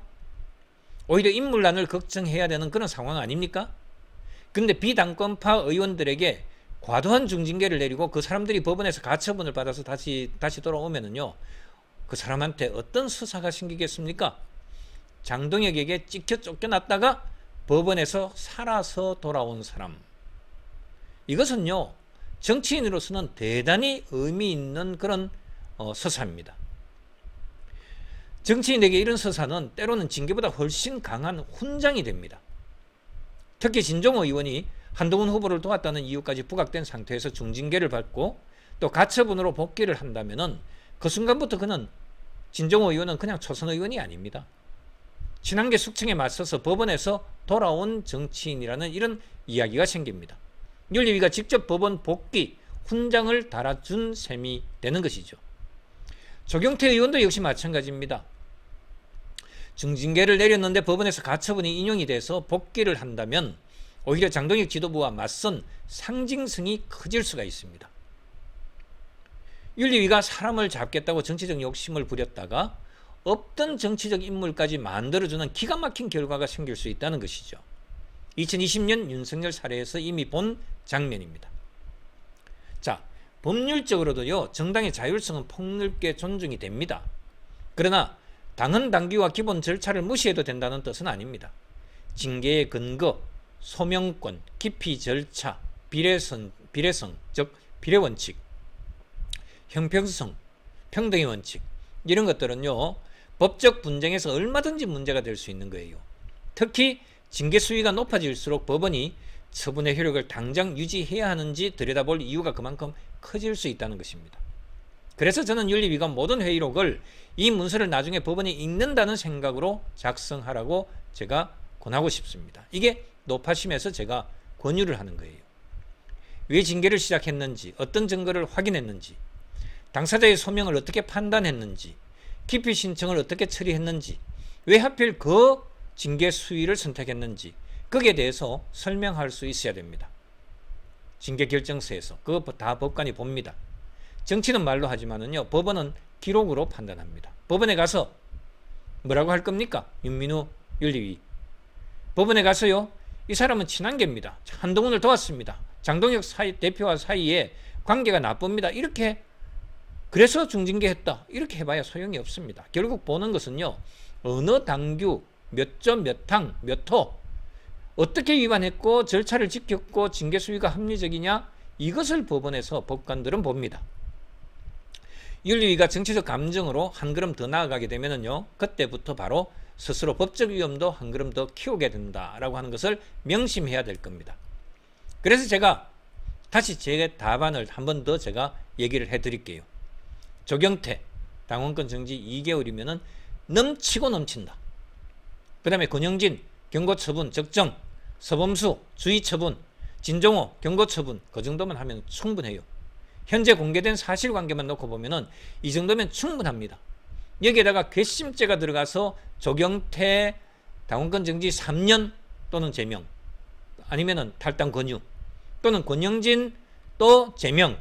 오히려 인물난을 걱정해야 되는 그런 상황 아닙니까? 근데 비당권파 의원들에게 과도한 중징계를 내리고 그 사람들이 법원에서 가처분을 받아서 다시 돌아오면은요, 그 사람한테 어떤 수사가 생기겠습니까? 장동혁에게 찍혀 쫓겨났다가 법원에서 살아서 돌아온 사람. 이것은요, 정치인으로서는 대단히 의미 있는 그런 서사입니다. 정치인에게 이런 서사는 때로는 징계보다 훨씬 강한 훈장이 됩니다. 특히 진종호 의원이 한동훈 후보를 도왔다는 이유까지 부각된 상태에서 중징계를 받고 또 가처분으로 복귀를 한다면은 그 순간부터 그는 진종호 의원은 그냥 초선 의원이 아닙니다. 친한계 숙청에 맞서서 법원에서 돌아온 정치인이라는 이런 이야기가 생깁니다. 윤리위가 직접 법원 복귀 훈장을 달아준 셈이 되는 것이죠. 조경태 의원도 역시 마찬가지입니다. 중징계를 내렸는데 법원에서 가처분이 인용이 돼서 복귀를 한다면 오히려 장동혁 지도부와 맞선 상징성이 커질 수가 있습니다. 윤리위가 사람을 잡겠다고 정치적 욕심을 부렸다가 없던 정치적 인물까지 만들어주는 기가 막힌 결과가 생길 수 있다는 것이죠. 2020년 윤석열 사례에서 이미 본 장면입니다. 자, 법률적으로도요, 정당의 자율성은 폭넓게 존중이 됩니다. 그러나 당헌 당규와 기본 절차를 무시해도 된다는 뜻은 아닙니다. 징계의 근거, 소명권, 기피 절차, 비례성, 즉 비례원칙, 형평성, 평등의 원칙, 이런 것들은요, 법적 분쟁에서 얼마든지 문제가 될 수 있는 거예요. 특히 징계 수위가 높아질수록 법원이 처분의 효력을 당장 유지해야 하는지 들여다볼 이유가 그만큼 커질 수 있다는 것입니다. 그래서 저는 윤리위가 모든 회의록을 이 문서를 나중에 법원이 읽는다는 생각으로 작성하라고 제가 권하고 싶습니다. 이게 높아심에서 제가 권유를 하는 거예요. 왜 징계를 시작했는지, 어떤 증거를 확인했는지, 당사자의 소명을 어떻게 판단했는지, 기피 신청을 어떻게 처리했는지, 왜 하필 그 징계 수위를 선택했는지, 거기에 대해서 설명할 수 있어야 됩니다. 징계 결정서에서 그거 다 법관이 봅니다. 정치는 말로 하지만은요, 법원은 기록으로 판단합니다. 법원에 가서 뭐라고 할 겁니까? 윤민우 윤리위. 법원에 가서요, 이 사람은 친한계입니다. 한동훈을 도왔습니다. 장동혁 대표와 사이에 관계가 나쁩니다. 이렇게 그래서 중징계했다. 이렇게 해봐야 소용이 없습니다. 결국 보는 것은요, 어느 당규, 몇 점, 몇 항, 몇 호, 어떻게 위반했고 절차를 지켰고 징계 수위가 합리적이냐, 이것을 법원에서 법관들은 봅니다. 윤리위가 정치적 감정으로 한 걸음 더 나아가게 되면요, 그때부터 바로 스스로 법적 위험도 한 걸음 더 키우게 된다라고 하는 것을 명심해야 될 겁니다. 그래서 제가 다시 제 답안을 한 번 더 제가 얘기를 해드릴게요. 조경태 당원권 정지 2개월이면은 넘치고 넘친다. 그 다음에 권영진 경고처분 적정, 서범수 주의처분, 진종호 경고처분, 그 정도만 하면 충분해요. 현재 공개된 사실관계만 놓고 보면은 이 정도면 충분합니다. 여기에다가 괘씸죄가 들어가서 조경태 당원권 정지 3년 또는 제명, 아니면은 탈당 권유, 또는 권영진 또 제명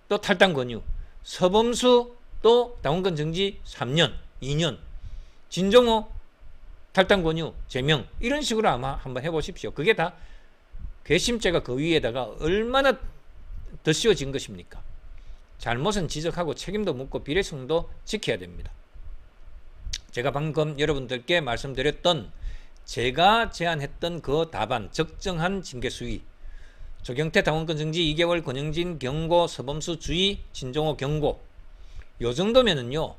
또 탈당 권유, 서범수 또 당원권 정지 3년, 2년, 진종호 탈당 권유, 제명, 이런 식으로 아마 한번 해보십시오. 그게 다 괘씸죄가 그 위에다가 얼마나 더 씌워진 것입니까? 잘못은 지적하고 책임도 묻고 비례성도 지켜야 됩니다. 제가 방금 여러분들께 말씀드렸던, 제가 제안했던 그 답안, 적정한 징계 수위, 조경태 당원권 정지 2개월, 권영진 경고, 서범수 주의, 진종호 경고, 요 정도면은요,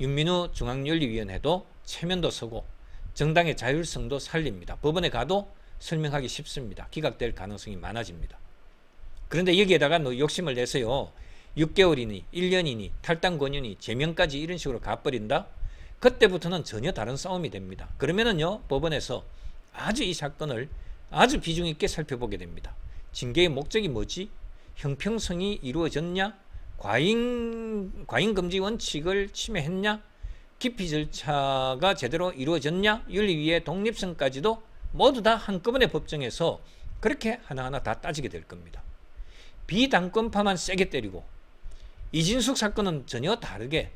윤민우 중앙윤리위원회도 체면도 서고 정당의 자율성도 살립니다. 법원에 가도 설명하기 쉽습니다. 기각될 가능성이 많아집니다. 그런데 여기에다가 욕심을 내서요, 6개월이니 1년이니 탈당 권유니 제명까지 이런 식으로 가버린다? 그때부터는 전혀 다른 싸움이 됩니다. 그러면은요, 법원에서 아주 이 사건을 아주 비중 있게 살펴보게 됩니다. 징계의 목적이 뭐지? 형평성이 이루어졌냐? 과잉금지 원칙을 침해했냐? 기피 절차가 제대로 이루어졌냐? 윤리위의 독립성까지도 모두 다 한꺼번에 법정에서 그렇게 하나하나 다 따지게 될 겁니다. 비당권파만 세게 때리고 이진숙 사건은 전혀 다르게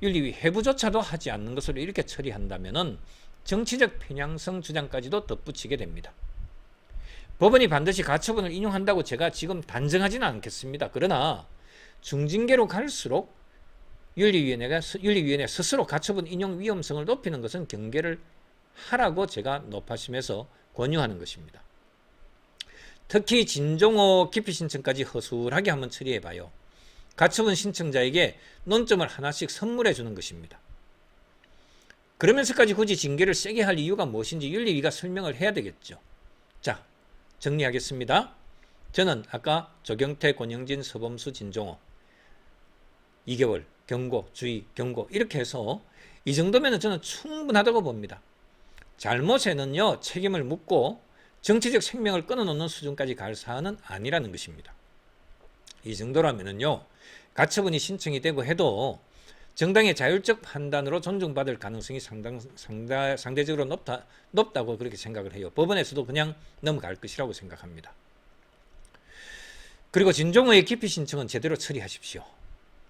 윤리위 회부조차도 하지 않는 것으로 이렇게 처리한다면은 정치적 편향성 주장까지도 덧붙이게 됩니다. 법원이 반드시 가처분을 인용한다고 제가 지금 단정하지는 않겠습니다. 그러나 중징계로 갈수록 윤리위원회 스스로 가처분 인용 위험성을 높이는 것은 경계를 하라고 제가 높아심에서 권유하는 것입니다. 특히 진종호 기피 신청까지 허술하게 한번 처리해봐요. 가처분 신청자에게 논점을 하나씩 선물해 주는 것입니다. 그러면서까지 굳이 징계를 세게 할 이유가 무엇인지 윤리위가 설명을 해야 되겠죠. 자, 정리하겠습니다. 저는 아까 조경태, 권영진, 서범수, 진종호 2개월 경고, 주의, 경고 이렇게 해서 이 정도면 저는 충분하다고 봅니다. 잘못에는요, 책임을 묻고 정치적 생명을 끊어놓는 수준까지 갈 사안은 아니라는 것입니다. 이 정도라면은요, 가처분이 신청이 되고 해도 정당의 자율적 판단으로 존중받을 가능성이 상대적으로 높다고 그렇게 생각을 해요. 법원에서도 그냥 넘어갈 것이라고 생각합니다. 그리고 진종호의 기피 신청은 제대로 처리하십시오.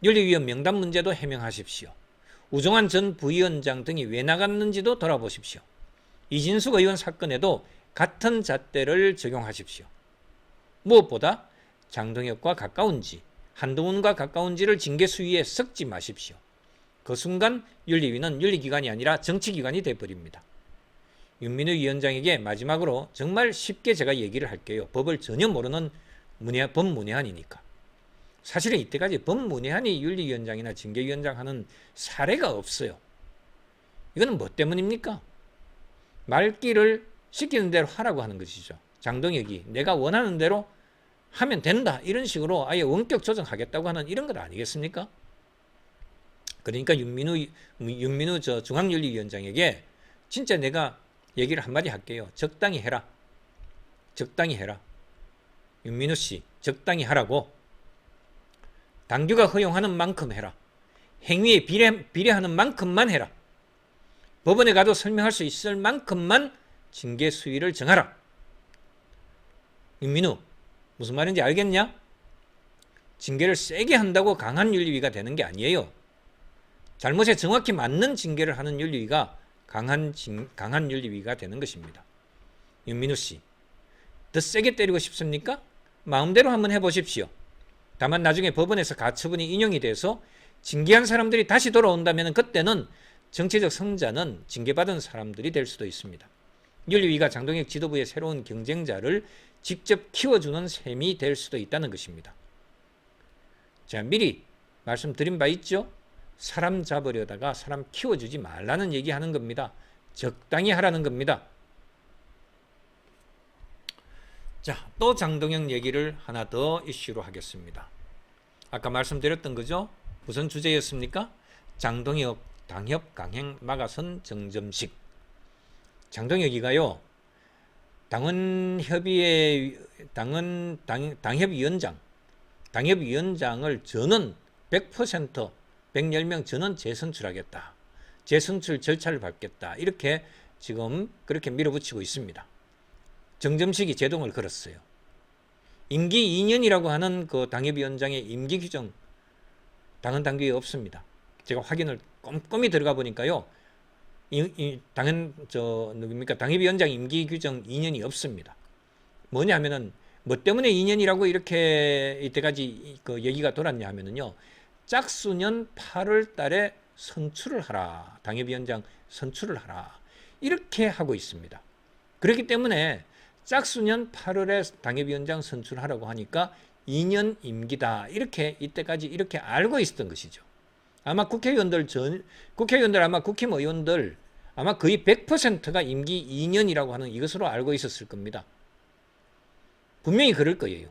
윤리위원 명단 문제도 해명하십시오. 우종환 전 부위원장 등이 왜 나갔는지도 돌아보십시오. 이진숙 의원 사건에도 같은 잣대를 적용하십시오. 무엇보다 장동혁과 가까운지 한동훈과 가까운지를 징계 수위에 섞지 마십시오. 그 순간 윤리위는 윤리기관이 아니라 정치기관이 돼버립니다. 윤민우 위원장에게 마지막으로 정말 쉽게 제가 얘기를 할게요. 법을 전혀 모르는 법문외한이니까. 사실은 이때까지 법문외한이 윤리위원장이나 징계위원장 하는 사례가 없어요. 이거는 뭐 때문입니까? 말귀를 시키는 대로 하라고 하는 것이죠. 장동혁이 내가 원하는 대로 하면 된다 이런 식으로 아예 원격 조정하겠다고 하는 이런 것 아니겠습니까? 그러니까 윤민우 저 중앙윤리위원장에게 진짜 내가 얘기를 한마디 할게요. 적당히 해라. 적당히 해라. 윤민우 씨 적당히 하라고. 당규가 허용하는 만큼 해라. 행위에 비례하는 만큼만 해라. 법원에 가도 설명할 수 있을 만큼만 징계 수위를 정하라. 윤민우 무슨 말인지 알겠냐? 징계를 세게 한다고 강한 윤리위가 되는 게 아니에요. 잘못에 정확히 맞는 징계를 하는 윤리위가 강한 윤리위가 되는 것입니다. 윤민우 씨, 더 세게 때리고 싶습니까? 마음대로 한번 해보십시오. 다만 나중에 법원에서 가처분이 인용이 돼서 징계한 사람들이 다시 돌아온다면 그때는 정치적 승자는 징계받은 사람들이 될 수도 있습니다. 윤리위가 장동혁 지도부의 새로운 경쟁자를 직접 키워주는 셈이 될 수도 있다는 것입니다. 자, 미리 말씀드린 바 있죠? 사람 잡으려다가 사람 키워주지 말라는 얘기하는 겁니다. 적당히 하라는 겁니다. 자, 또 장동혁 얘기를 하나 더 이슈로 하겠습니다. 아까 말씀드렸던 거죠? 무슨 주제였습니까? 장동혁 당협 강행 막아선 정점식. 장동혁이가요, 당협위원장을 전원 100% 110명 전원 재선출하겠다. 재선출 절차를 밟겠다. 이렇게 지금 그렇게 밀어붙이고 있습니다. 정점식이 제동을 걸었어요. 임기 2년이라고 하는 그 당협위원장의 임기 규정 당헌 당규에 없습니다. 제가 확인을 꼼꼼히 들어가 보니까요. 당협위원장 임기 규정 2년이 없습니다. 뭐냐 하면은 뭐 때문에 2년이라고 이렇게 이때까지 그 얘기가 돌았냐 하면은요. 짝수년 8월 달에 선출을 하라. 당협위원장 선출을 하라. 이렇게 하고 있습니다. 그렇기 때문에 짝수년 8월에 당협위원장 선출하라고 하니까 2년 임기다. 이렇게 이때까지 이렇게 알고 있었던 것이죠. 아마 국회의원들 아마 국힘의원들 아마 거의 100%가 임기 2년이라고 하는 이것으로 알고 있었을 겁니다. 분명히 그럴 거예요.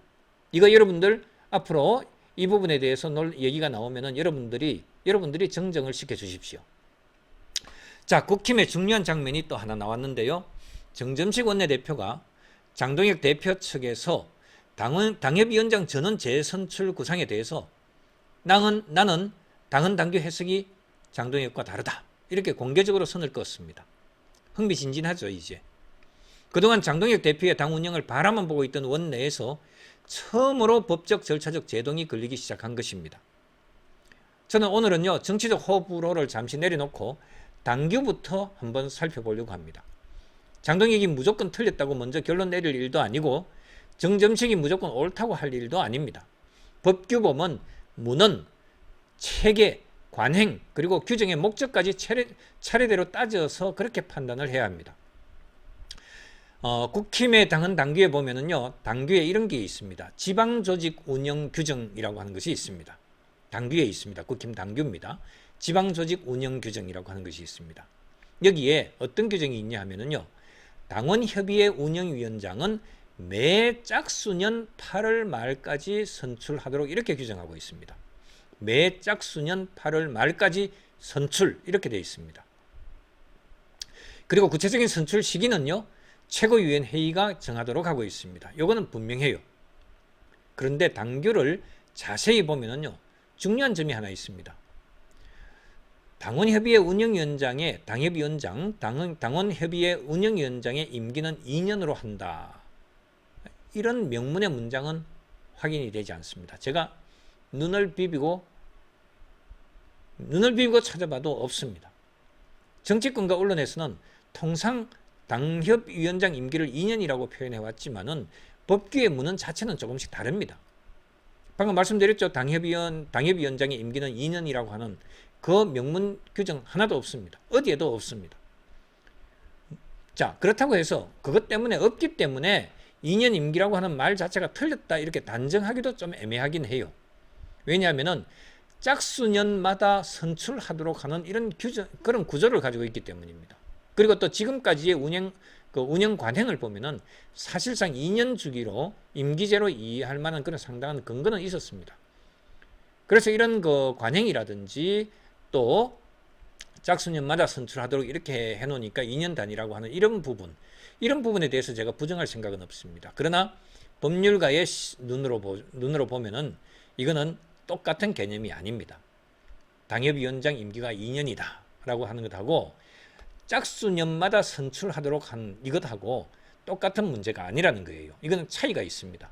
이거 여러분들 앞으로 이 부분에 대해서 얘기가 나오면은 여러분들이 정정을 시켜 주십시오. 자, 국힘의 중요한 장면이 또 하나 나왔는데요. 정점식 원내대표가 장동혁 대표 측에서 당협위원장 전원 재선출 구상에 대해서 나는 당헌 당규 해석이 장동혁과 다르다. 이렇게 공개적으로 선을 그었습니다. 흥미진진하죠, 이제. 그동안 장동혁 대표의 당 운영을 바라만 보고 있던 원내에서 처음으로 법적 절차적 제동이 걸리기 시작한 것입니다. 저는 오늘은요, 정치적 호불호를 잠시 내려놓고 당규부터 한번 살펴보려고 합니다. 장동혁이 무조건 틀렸다고 먼저 결론 내릴 일도 아니고 정점식이 무조건 옳다고 할 일도 아닙니다. 법규범은 문헌, 체계, 관행 그리고 규정의 목적까지 차례대로 따져서 그렇게 판단을 해야 합니다. 국힘의 당헌 당규에 보면은요, 당규에 이런 게 있습니다. 지방조직 운영 규정이라고 하는 것이 있습니다. 당규에 있습니다. 국힘 당규입니다. 지방조직 운영 규정이라고 하는 것이 있습니다. 여기에 어떤 규정이 있냐 하면은요, 당원협의회 운영위원장은 매 짝수년 8월 말까지 선출하도록 이렇게 규정하고 있습니다. 매 짝수년 8월 말까지 선출 이렇게 되어 있습니다. 그리고 구체적인 선출 시기는요, 최고위원회의가 정하도록 하고 있습니다. 이거는 분명해요. 그런데 당규를 자세히 보면은요, 중요한 점이 하나 있습니다. 당원협의회 운영위원장의 당원협의회 운영위원장의 임기는 2년으로 한다. 이런 명문의 문장은 확인이 되지 않습니다. 제가 눈을 비비고 찾아봐도 없습니다. 정치권과 언론에서는 통상 당협위원장 임기를 2년이라고 표현해 왔지만은 법규의 문헌 자체는 조금씩 다릅니다. 방금 말씀드렸죠. 당협위원장의 임기는 2년이라고 하는 그 명문 규정 하나도 없습니다. 어디에도 없습니다. 자, 그렇다고 해서 그것 때문에 없기 때문에 2년 임기라고 하는 말 자체가 틀렸다 이렇게 단정하기도 좀 애매하긴 해요. 왜냐하면은 짝수년마다 선출하도록 하는 이런 그런 구조를 가지고 있기 때문입니다. 그리고 또 지금까지의 운영 관행을 보면은 사실상 2년 주기로 임기제로 이해할 만한 그런 상당한 근거는 있었습니다. 그래서 이런 그 관행이라든지 또 짝수년마다 선출하도록 이렇게 해놓으니까 2년 단위라고 하는 이런 부분에 대해서 제가 부정할 생각은 없습니다. 그러나 법률가의 눈으로 보면은 이거는 똑같은 개념이 아닙니다. 당협위원장 임기가 2년이다 라고 하는 것하고 짝수년마다 선출하도록 한 이것하고 똑같은 문제가 아니라는 거예요. 이거는 차이가 있습니다.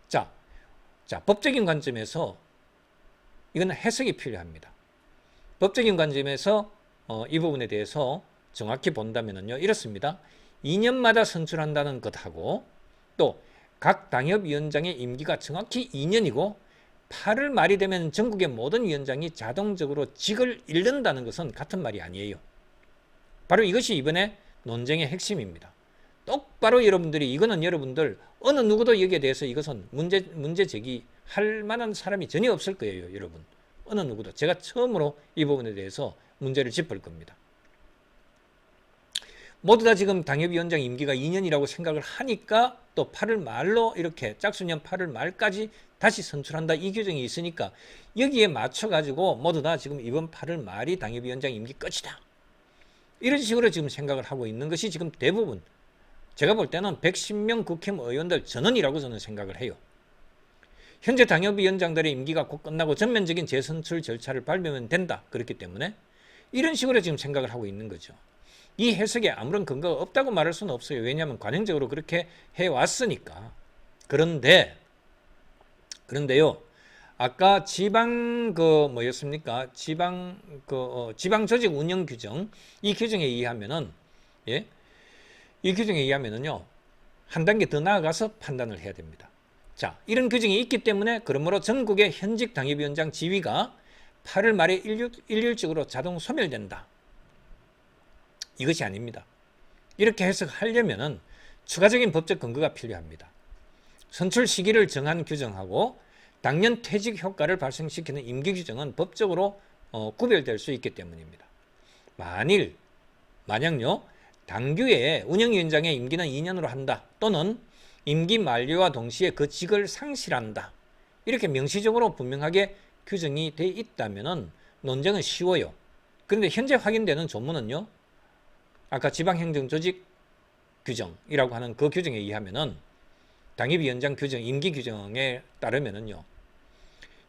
자, 법적인 관점에서 이건 해석이 필요합니다. 법적인 관점에서 이 부분에 대해서 정확히 본다면요, 이렇습니다. 2년마다 선출한다는 것하고 또 각 당협위원장의 임기가 정확히 2년이고 8월 말이 되면 전국의 모든 위원장이 자동적으로 직을 잃는다는 것은 같은 말이 아니에요. 바로 이것이 이번에 논쟁의 핵심입니다. 똑바로 이거는 여러분들 어느 누구도 여기에 대해서 이것은 문제 제기할 만한 사람이 전혀 없을 거예요, 여러분. 어느 누구도. 제가 처음으로 이 부분에 대해서 문제를 짚을 겁니다. 모두 다 지금 당협위원장 임기가 2년이라고 생각을 하니까 또 8월 말로 이렇게 짝수년 8월 말까지 다시 선출한다 이 규정이 있으니까 여기에 맞춰가지고 모두 다 지금 이번 8월 말이 당협위원장 임기 끝이다. 이런 식으로 지금 생각을 하고 있는 것이 지금 대부분 제가 볼 때는 110명 국회의원들 전원이라고 저는 생각을 해요. 현재 당협위원장들의 임기가 곧 끝나고 전면적인 재선출 절차를 밟으면 된다. 그렇기 때문에 이런 식으로 지금 생각을 하고 있는 거죠. 이 해석에 아무런 근거가 없다고 말할 수는 없어요. 왜냐하면 관행적으로 그렇게 해왔으니까. 그런데요. 아까 지방 지방 조직 운영 규정 이 규정에 의하면은 이 규정에 의하면은요 한 단계 더 나아가서 판단을 해야 됩니다. 자, 이런 규정이 있기 때문에 그러므로 전국의 현직 당협위원장 지위가 8월 말에 일률적으로 자동 소멸된다. 이것이 아닙니다. 이렇게 해석하려면은 추가적인 법적 근거가 필요합니다. 선출 시기를 정한 규정하고 당년 퇴직 효과를 발생시키는 임기 규정은 법적으로 구별될 수 있기 때문입니다. 만약요 당규에 운영위원장의 임기는 2년으로 한다 또는 임기 만료와 동시에 그 직을 상실한다 이렇게 명시적으로 분명하게 규정이 돼 있다면은 논쟁은 쉬워요. 그런데 현재 확인되는 조문은요 아까 지방행정조직 규정이라고 하는 그 규정에 의하면은 당협위원장 규정, 임기 규정에 따르면은요,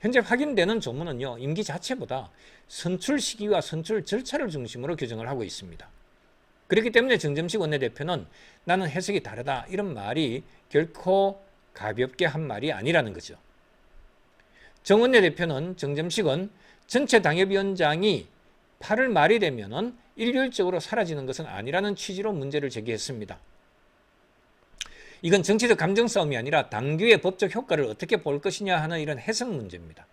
현재 확인되는 조문은요, 임기 자체보다 선출 시기와 선출 절차를 중심으로 규정을 하고 있습니다. 그렇기 때문에 정점식 원내대표는 나는 해석이 다르다 이런 말이 결코 가볍게 한 말이 아니라는 거죠. 정 원내대표는 정점식은 전체 당협위원장이 8월 말이 되면은 일률적으로 사라지는 것은 아니라는 취지로 문제를 제기했습니다. 이건 정치적 감정 싸움이 아니라 당규의 법적 효과를 어떻게 볼 것이냐 하는 이런 해석 문제입니다.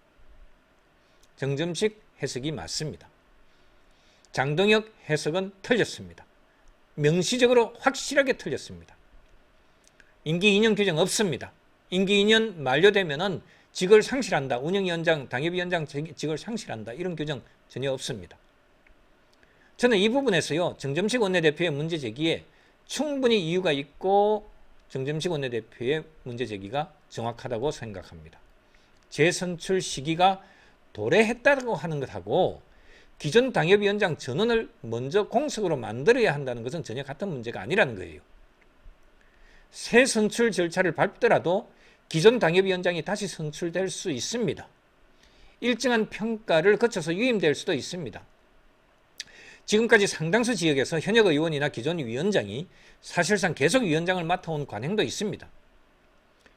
정점식 해석이 맞습니다. 장동혁 해석은 틀렸습니다. 명시적으로 확실하게 틀렸습니다. 임기 2년 규정 없습니다. 임기 2년 만료되면은 직을 상실한다. 운영위원장, 당협위원장 직을 상실한다. 이런 규정 전혀 없습니다. 저는 이 부분에서요. 정점식 원내대표의 문제 제기에 충분히 이유가 있고 정점식 원내대표의 문제 제기가 정확하다고 생각합니다. 재선출 시기가 도래했다고 하는 것하고 기존 당협위원장 전원을 먼저 공석으로 만들어야 한다는 것은 전혀 같은 문제가 아니라는 거예요. 새 선출 절차를 밟더라도 기존 당협위원장이 다시 선출될 수 있습니다. 일정한 평가를 거쳐서 유임될 수도 있습니다. 지금까지 상당수 지역에서 현역 의원이나 기존 위원장이 사실상 계속 위원장을 맡아온 관행도 있습니다.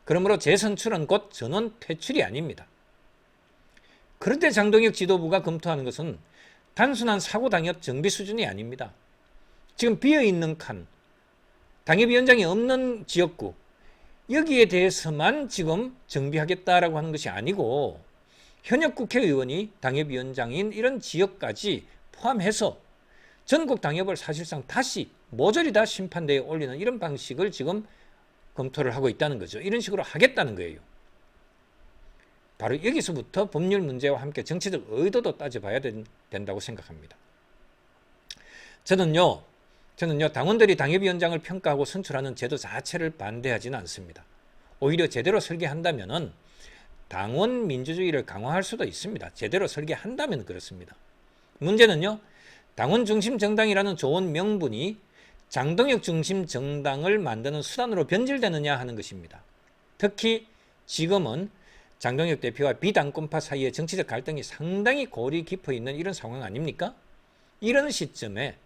그러므로 재선출은 곧 전원 퇴출이 아닙니다. 그런데 장동혁 지도부가 검토하는 것은 단순한 사고당협 정비 수준이 아닙니다. 지금 비어있는 칸, 당협위원장이 없는 지역구, 여기에 대해서만 지금 정비하겠다라고 하는 것이 아니고 현역 국회의원이 당협위원장인 이런 지역까지 포함해서 전국 당협을 사실상 다시 모조리 다 심판대에 올리는 이런 방식을 지금 검토를 하고 있다는 거죠. 이런 식으로 하겠다는 거예요. 바로 여기서부터 법률 문제와 함께 정치적 의도도 따져봐야 된다고 생각합니다. 저는요 당원들이 당협위원장을 평가하고 선출하는 제도 자체를 반대하지는 않습니다. 오히려 제대로 설계한다면은 당원 민주주의를 강화할 수도 있습니다. 제대로 설계한다면 그렇습니다. 문제는요, 당원 중심 정당이라는 좋은 명분이 장동혁 중심 정당을 만드는 수단으로 변질되느냐 하는 것입니다. 특히 지금은 장동혁 대표와 비당권파 사이의 정치적 갈등이 상당히 골이 깊어 있는 이런 상황 아닙니까? 이런 시점에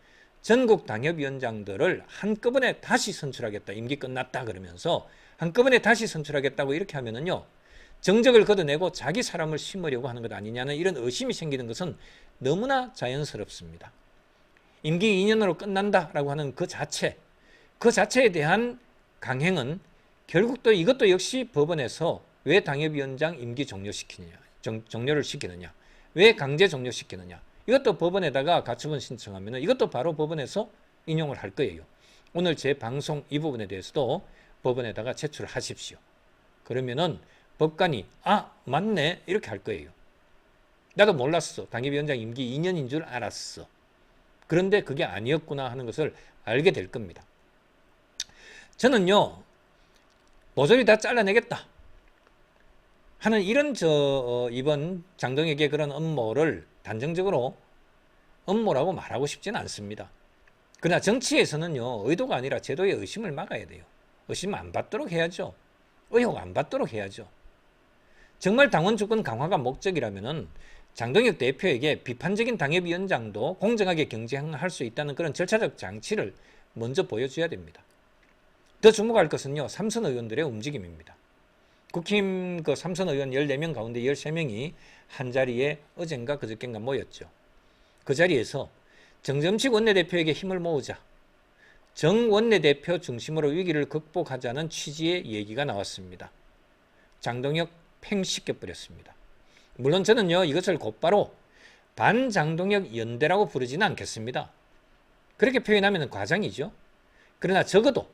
전국 당협위원장들을 한꺼번에 다시 선출하겠다. 임기 끝났다 그러면서 한꺼번에 다시 선출하겠다고 이렇게 하면은요, 정적을 걷어내고 자기 사람을 심으려고 하는 것 아니냐는 이런 의심이 생기는 것은 너무나 자연스럽습니다. 임기 2년으로 끝난다라고 하는 그 자체에 대한 강행은 결국 또 이것도 역시 법원에서 왜 당협위원장 임기 종료를 시키느냐, 왜 강제 종료시키느냐, 이것도 법원에다가 가처분 신청하면 이것도 바로 법원에서 인용을 할 거예요. 오늘 제 방송 이 부분에 대해서도 법원에다가 제출하십시오. 그러면은 법관이 맞네 이렇게 할 거예요. 나도 몰랐어. 당협위원장 임기 2년인 줄 알았어. 그런데 그게 아니었구나 하는 것을 알게 될 겁니다. 저는요, 모조리 다 잘라내겠다 하는 이런 이번 장동혁의 그런 음모를 단정적으로 음모라고 말하고 싶지는 않습니다. 그러나 정치에서는요, 의도가 아니라 제도의 의심을 막아야 돼요. 의심 안 받도록 해야죠. 의혹 안 받도록 해야죠. 정말 당원 주권 강화가 목적이라면은 장동혁 대표에게 비판적인 당협위원장도 공정하게 경쟁할 수 있다는 그런 절차적 장치를 먼저 보여줘야 됩니다. 더 주목할 것은요, 삼선 의원들의 움직임입니다. 국힘 그 삼선 의원 14명 가운데 13명이 한 자리에 어젠가 그저께인가 모였죠. 그 자리에서 정점식 원내대표에게 힘을 모으자, 정 원내대표 중심으로 위기를 극복하자는 취지의 얘기가 나왔습니다. 장동혁 팽시켜버렸습니다. 물론 저는요, 이것을 곧바로 반장동혁 연대라고 부르지는 않겠습니다. 그렇게 표현하면 과장이죠. 그러나 적어도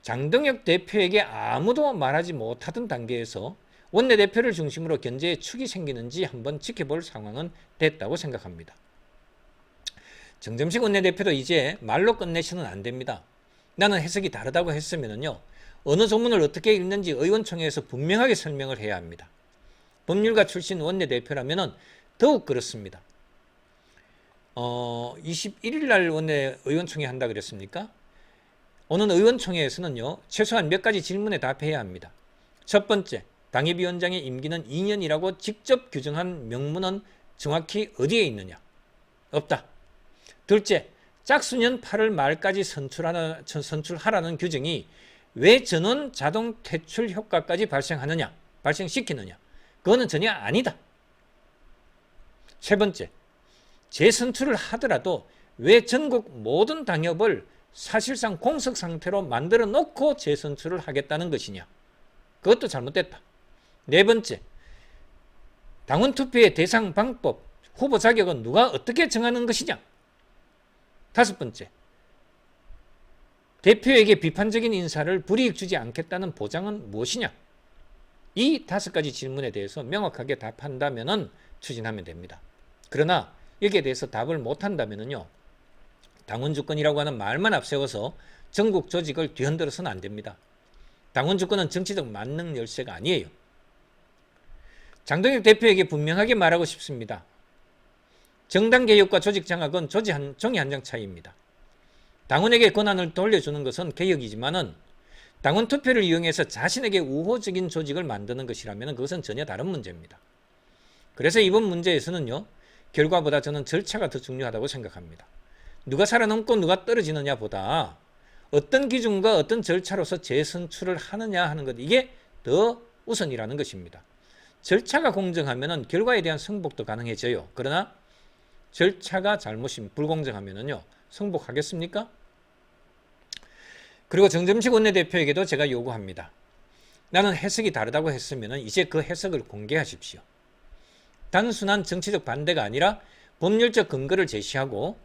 장동혁 대표에게 아무도 말하지 못하던 단계에서 원내대표를 중심으로 견제의 축이 생기는지 한번 지켜볼 상황은 됐다고 생각합니다. 정점식 원내대표도 이제 말로 끝내서는 안 됩니다. 나는 해석이 다르다고 했으면요, 어느 조문을 어떻게 읽는지 의원총회에서 분명하게 설명을 해야 합니다. 법률가 출신 원내대표라면 더욱 그렇습니다. 21일 날 의원총회 한다 그랬습니까? 오늘 의원총회에서는요, 최소한 몇 가지 질문에 답해야 합니다. 첫 번째, 당협위원장의 임기는 2년이라고 직접 규정한 명문은 정확히 어디에 있느냐? 없다. 둘째, 짝수년 8월 말까지 선출하라는 규정이 왜 전원 자동 퇴출 효과까지 발생시키느냐? 그거는 전혀 아니다. 세 번째, 재선출을 하더라도 왜 전국 모든 당협을 사실상 공석 상태로 만들어 놓고 재선출을 하겠다는 것이냐? 그것도 잘못됐다. 네 번째, 당원 투표의 대상 방법, 후보 자격은 누가 어떻게 정하는 것이냐? 다섯 번째, 대표에게 비판적인 인사를 불이익 주지 않겠다는 보장은 무엇이냐? 이 5가지 질문에 대해서 명확하게 답한다면 추진하면 됩니다. 그러나 여기에 대해서 답을 못한다면요, 당원 주권이라고 하는 말만 앞세워서 전국 조직을 뒤흔들어서는 안 됩니다. 당원 주권은 정치적 만능 열쇠가 아니에요. 장동혁 대표에게 분명하게 말하고 싶습니다. 정당 개혁과 조직 장악은 종이 한 장 차이입니다. 당원에게 권한을 돌려주는 것은 개혁이지만은 당원 투표를 이용해서 자신에게 우호적인 조직을 만드는 것이라면 그것은 전혀 다른 문제입니다. 그래서 이번 문제에서는요, 결과보다 저는 절차가 더 중요하다고 생각합니다. 누가 살아남고 누가 떨어지느냐 보다 어떤 기준과 어떤 절차로서 재선출을 하느냐 하는 것, 이게 더 우선이라는 것입니다. 절차가 공정하면 결과에 대한 승복도 가능해져요. 그러나 절차가 잘못이면, 불공정하면요, 승복하겠습니까? 그리고 정점식 원내대표에게도 제가 요구합니다. 나는 해석이 다르다고 했으면 이제 그 해석을 공개하십시오. 단순한 정치적 반대가 아니라 법률적 근거를 제시하고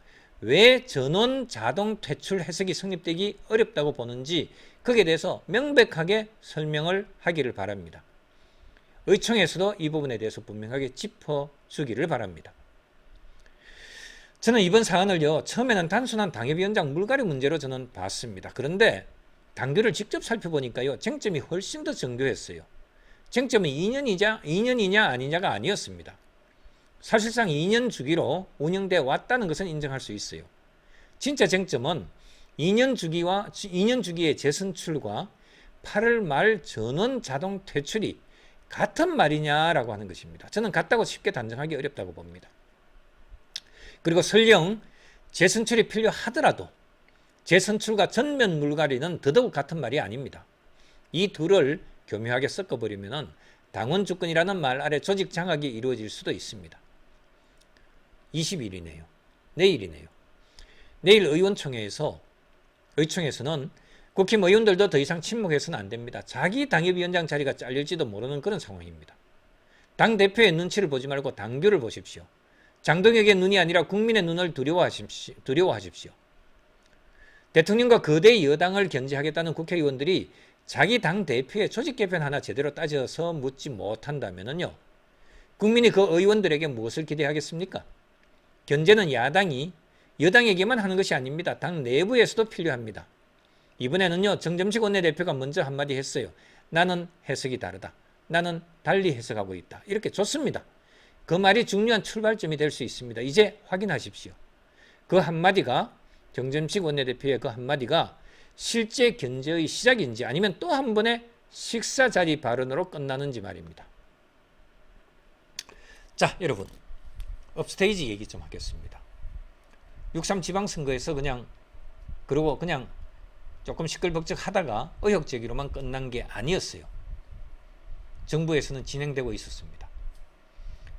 왜 전원 자동 퇴출 해석이 성립되기 어렵다고 보는지 거기에 대해서 명백하게 설명을 하기를 바랍니다. 의총에서도 이 부분에 대해서 분명하게 짚어주기를 바랍니다. 저는 이번 사안을요, 처음에는 단순한 당협위원장 물갈이 문제로 저는 봤습니다. 그런데 당규를 직접 살펴보니까요, 쟁점이 훨씬 더 정교했어요. 쟁점은 2년이냐 아니냐가 아니었습니다. 사실상 2년 주기로 운영돼 왔다는 것은 인정할 수 있어요. 진짜 쟁점은 2년 주기의 재선출과 8월 말 전원 자동 퇴출이 같은 말이냐라고 하는 것입니다. 저는 같다고 쉽게 단정하기 어렵다고 봅니다. 그리고 설령 재선출이 필요하더라도 재선출과 전면 물갈이는 더더욱 같은 말이 아닙니다. 이 둘을 교묘하게 섞어버리면 당원 주권이라는 말 아래 조직 장악이 이루어질 수도 있습니다. 20일이네요. 내일이네요. 내일 의총에서는 국힘 의원들도 더 이상 침묵해서는 안 됩니다. 자기 당협위원장 자리가 잘릴지도 모르는 그런 상황입니다. 당대표의 눈치를 보지 말고 당규를 보십시오. 장동혁의 눈이 아니라 국민의 눈을 두려워하십시오. 대통령과 거대 여당을 견제하겠다는 국회의원들이 자기 당대표의 조직 개편 하나 제대로 따져서 묻지 못한다면요, 국민이 그 의원들에게 무엇을 기대하겠습니까? 견제는 야당이 여당에게만 하는 것이 아닙니다. 당 내부에서도 필요합니다. 이번에는요, 정점식 원내대표가 먼저 한마디 했어요. 나는 해석이 다르다. 나는 달리 해석하고 있다. 이렇게 좋습니다. 그 말이 중요한 출발점이 될 수 있습니다. 이제 확인하십시오. 그 한마디가, 정점식 원내대표의 그 한마디가 실제 견제의 시작인지 아니면 또 한 번의 식사 자리 발언으로 끝나는지 말입니다. 자, 여러분, 업스테이지 얘기 좀 하겠습니다. 6.3 지방선거에서 그냥 조금 시끌벅적 하다가 의혹 제기로만 끝난 게 아니었어요. 정부에서는 진행되고 있었습니다.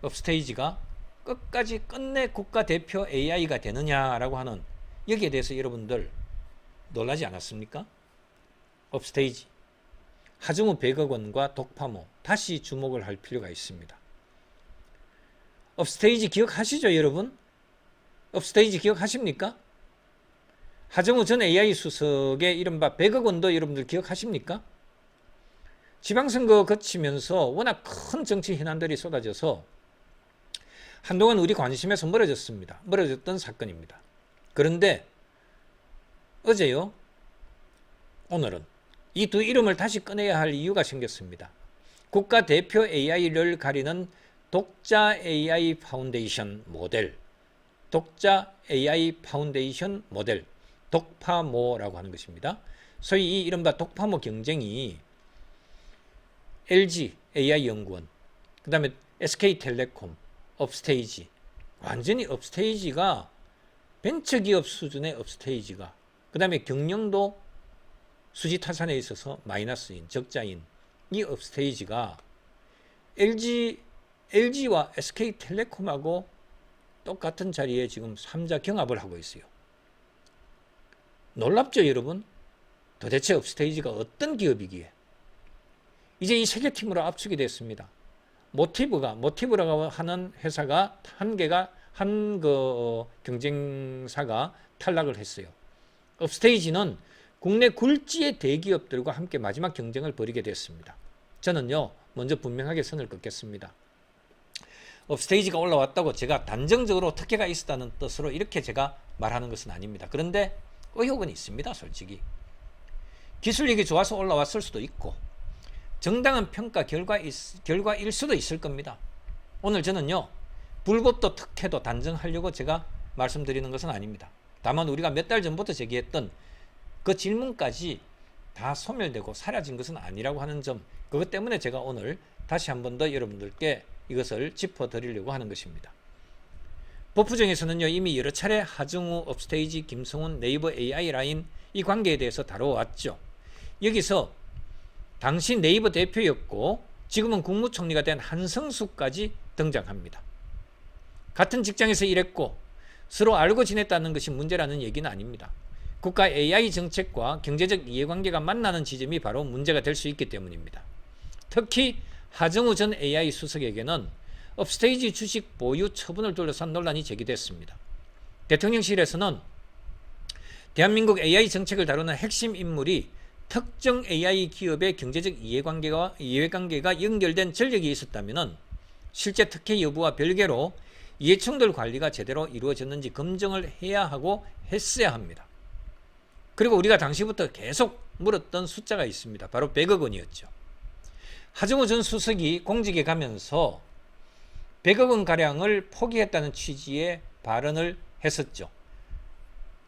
업스테이지가 끝까지 끝내 국가대표 AI가 되느냐라고 하는, 여기에 대해서 여러분들 놀라지 않았습니까? 업스테이지, 하정우 100억 원과 독파모, 다시 주목을 할 필요가 있습니다. 업스테이지 기억하시죠, 여러분? 업스테이지 기억하십니까? 하정우 전 AI 수석의 이른바 100억 원도 여러분들 기억하십니까? 지방선거 거치면서 워낙 큰 정치 현안들이 쏟아져서 한동안 우리 관심에서 멀어졌던 사건입니다. 그런데 어제요, 오늘은 이 두 이름을 다시 꺼내야 할 이유가 생겼습니다. 국가대표 AI를 가리는 독자 AI 파운데이션 모델, 독파모라고 하는 것입니다. 소위 이 이른바 독파모 경쟁이 LG AI연구원, 그 다음에 SK텔레콤, 업스테이지, 완전히 업스테이지가 벤처기업 수준의 업스테이지가, 그 다음에 경영도 수지타산에 있어서 마이너스인, 적자인 이 업스테이지가 LG와 SK텔레콤하고 똑같은 자리에 지금 3자 경합을 하고 있어요. 놀랍죠, 여러분? 도대체 업스테이지가 어떤 기업이기에? 이제 이 세 개 팀으로 압축이 됐습니다. 모티브라고 하는 회사가 한 경쟁사가 탈락을 했어요. 업스테이지는 국내 굴지의 대기업들과 함께 마지막 경쟁을 벌이게 됐습니다. 저는요, 먼저 분명하게 선을 긋겠습니다. 업스테이지가 올라왔다고 제가 단정적으로 특혜가 있었다는 뜻으로 이렇게 제가 말하는 것은 아닙니다. 그런데 의혹은 있습니다, 솔직히. 기술력이 좋아서 올라왔을 수도 있고 정당한 평가 결과일 수도 있을 겁니다. 오늘 저는요, 불법도 특혜도 단정하려고 제가 말씀드리는 것은 아닙니다. 다만 우리가 몇 달 전부터 제기했던 그 질문까지 다 소멸되고 사라진 것은 아니라고 하는 점, 그것 때문에 제가 오늘 다시 한 번 더 여러분들께 이것을 짚어드리려고 하는 것입니다. 법부정에서는요, 이미 여러 차례 하정우, 업스테이지, 김성훈, 네이버 AI 라인 이 관계에 대해서 다뤄왔죠. 여기서 당시 네이버 대표였고 지금은 국무총리가 된 한성수까지 등장합니다. 같은 직장에서 일했고 서로 알고 지냈다는 것이 문제라는 얘기는 아닙니다. 국가 AI 정책과 경제적 이해관계가 만나는 지점이 바로 문제가 될 수 있기 때문입니다. 특히 하정우 전 AI 수석에게는 업스테이지 주식 보유 처분을 둘러싼 논란이 제기됐습니다. 대통령실에서는 대한민국 AI 정책을 다루는 핵심 인물이 특정 AI 기업의 경제적 이해관계가 연결된 전력이 있었다면 실제 특혜 여부와 별개로 이해충돌 관리가 제대로 이루어졌는지 검증을 해야 하고 했어야 합니다. 그리고 우리가 당시부터 계속 물었던 숫자가 있습니다. 바로 100억 원이었죠. 하정우 전 수석이 공직에 가면서 100억 원가량을 포기했다는 취지의 발언을 했었죠.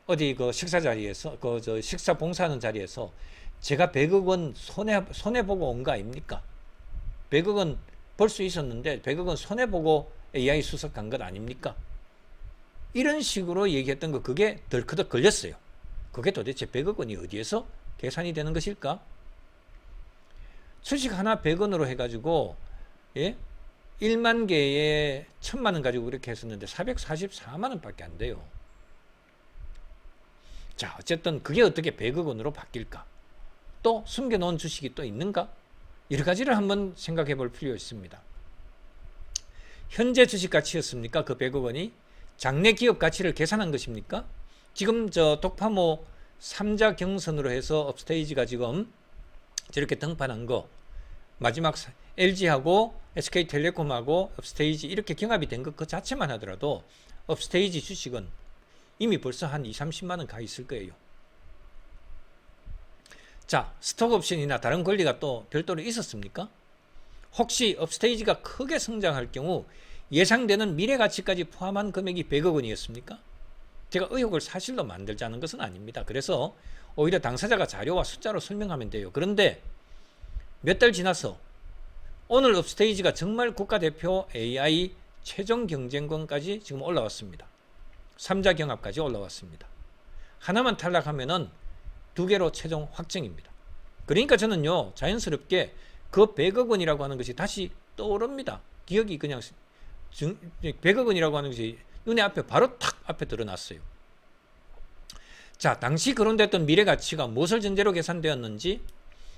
어디 그 식사 자리에서, 식사 봉사하는 자리에서 제가 100억 원 손해보고 온 거 아닙니까? 100억 원 벌 수 있었는데 100억 원 손해보고 AI 수석한 것 아닙니까? 이런 식으로 얘기했던 거, 그게 덜커덕 걸렸어요. 그게 도대체 100억 원이 어디에서 계산이 되는 것일까? 주식 하나 100원으로 해가지고, 예? 1만 개에 1000만 원 가지고 이렇게 했었는데 444만 원밖에 안 돼요. 자, 어쨌든 그게 어떻게 100억 원으로 바뀔까? 또 숨겨놓은 주식이 또 있는가? 여러 가지를 한번 생각해 볼 필요가 있습니다. 현재 주식 가치였습니까? 그 100억 원이 장래 기업 가치를 계산한 것입니까? 지금 저 독파모 3자 경선으로 해서 업스테이지가 지금 저렇게 등판한 거, 마지막 LG하고 SK텔레콤하고 업스테이지 이렇게 경합이 된 것 그 자체만 하더라도 업스테이지 주식은 이미 벌써 한 20-30만 원 가 있을 거예요. 자, 스톡옵션이나 다른 권리가 또 별도로 있었습니까? 혹시 업스테이지가 크게 성장할 경우 예상되는 미래가치까지 포함한 금액이 100억 원이었습니까? 제가 의혹을 사실로 만들자는 것은 아닙니다. 그래서 오히려 당사자가 자료와 숫자로 설명하면 돼요. 그런데 몇 달 지나서 오늘 업스테이지가 정말 국가대표 AI 최종 경쟁권까지 지금 올라왔습니다. 3자 경합까지 올라왔습니다. 하나만 탈락하면은 2개로 최종 확정입니다. 그러니까 저는요, 자연스럽게 그 100억 원이라고 하는 것이 다시 떠오릅니다. 기억이 그냥 100억 원이라고 하는 것이 눈에 앞에 바로 탁 앞에 드러났어요. 자, 당시 거론됐던 미래가치가 무엇을 전제로 계산되었는지,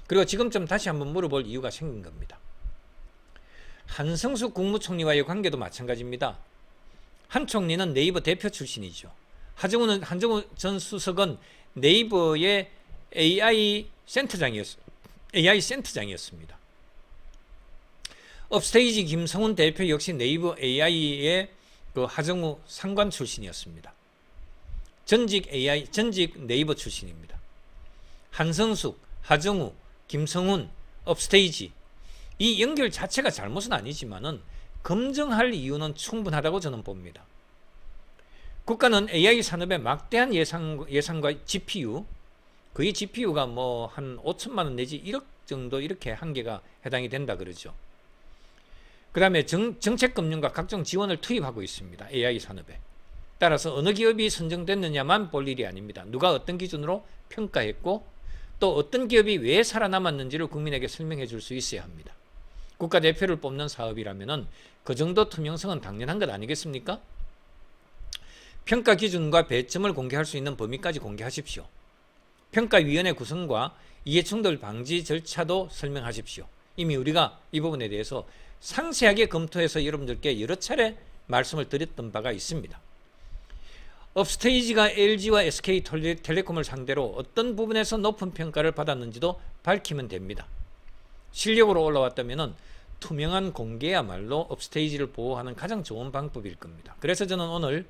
그리고 지금쯤 다시 한번 물어볼 이유가 생긴 겁니다. 한성수 국무총리와의 관계도 마찬가지입니다. 한 총리는 네이버 대표 출신이죠. 하정우 전 수석은 네이버의 AI 센터장이었습니다. 업스테이지 김성훈 대표 역시 네이버 AI의 그 하정우 상관 출신이었습니다. 전직 네이버 출신입니다. 한성숙, 하정우, 김성훈, 업스테이지 이 연결 자체가 잘못은 아니지만은 검증할 이유는 충분하다고 저는 봅니다. 국가는 AI 산업에 막대한 예산과 GPU, 거의 GPU가 뭐 한 5천만 원 내지 1억 정도 이렇게 한계가 해당이 된다 그러죠. 그 다음에 정책금융과 각종 지원을 투입하고 있습니다. AI 산업에. 따라서 어느 기업이 선정됐느냐만 볼 일이 아닙니다. 누가 어떤 기준으로 평가했고 또 어떤 기업이 왜 살아남았는지를 국민에게 설명해 줄 수 있어야 합니다. 국가대표를 뽑는 사업이라면 그 정도 투명성은 당연한 것 아니겠습니까? 평가 기준과 배점을 공개할 수 있는 범위까지 공개하십시오. 평가위원회 구성과 이해충돌 방지 절차도 설명하십시오. 이미 우리가 이 부분에 대해서 상세하게 검토해서 여러분들께 여러 차례 말씀을 드렸던 바가 있습니다. 업스테이지가 LG와 SK텔레콤을 상대로 어떤 부분에서 높은 평가를 받았는지도 밝히면 됩니다. 실력으로 올라왔다면 투명한 공개야말로 업스테이지를 보호하는 가장 좋은 방법일 겁니다. 그래서 저는 오늘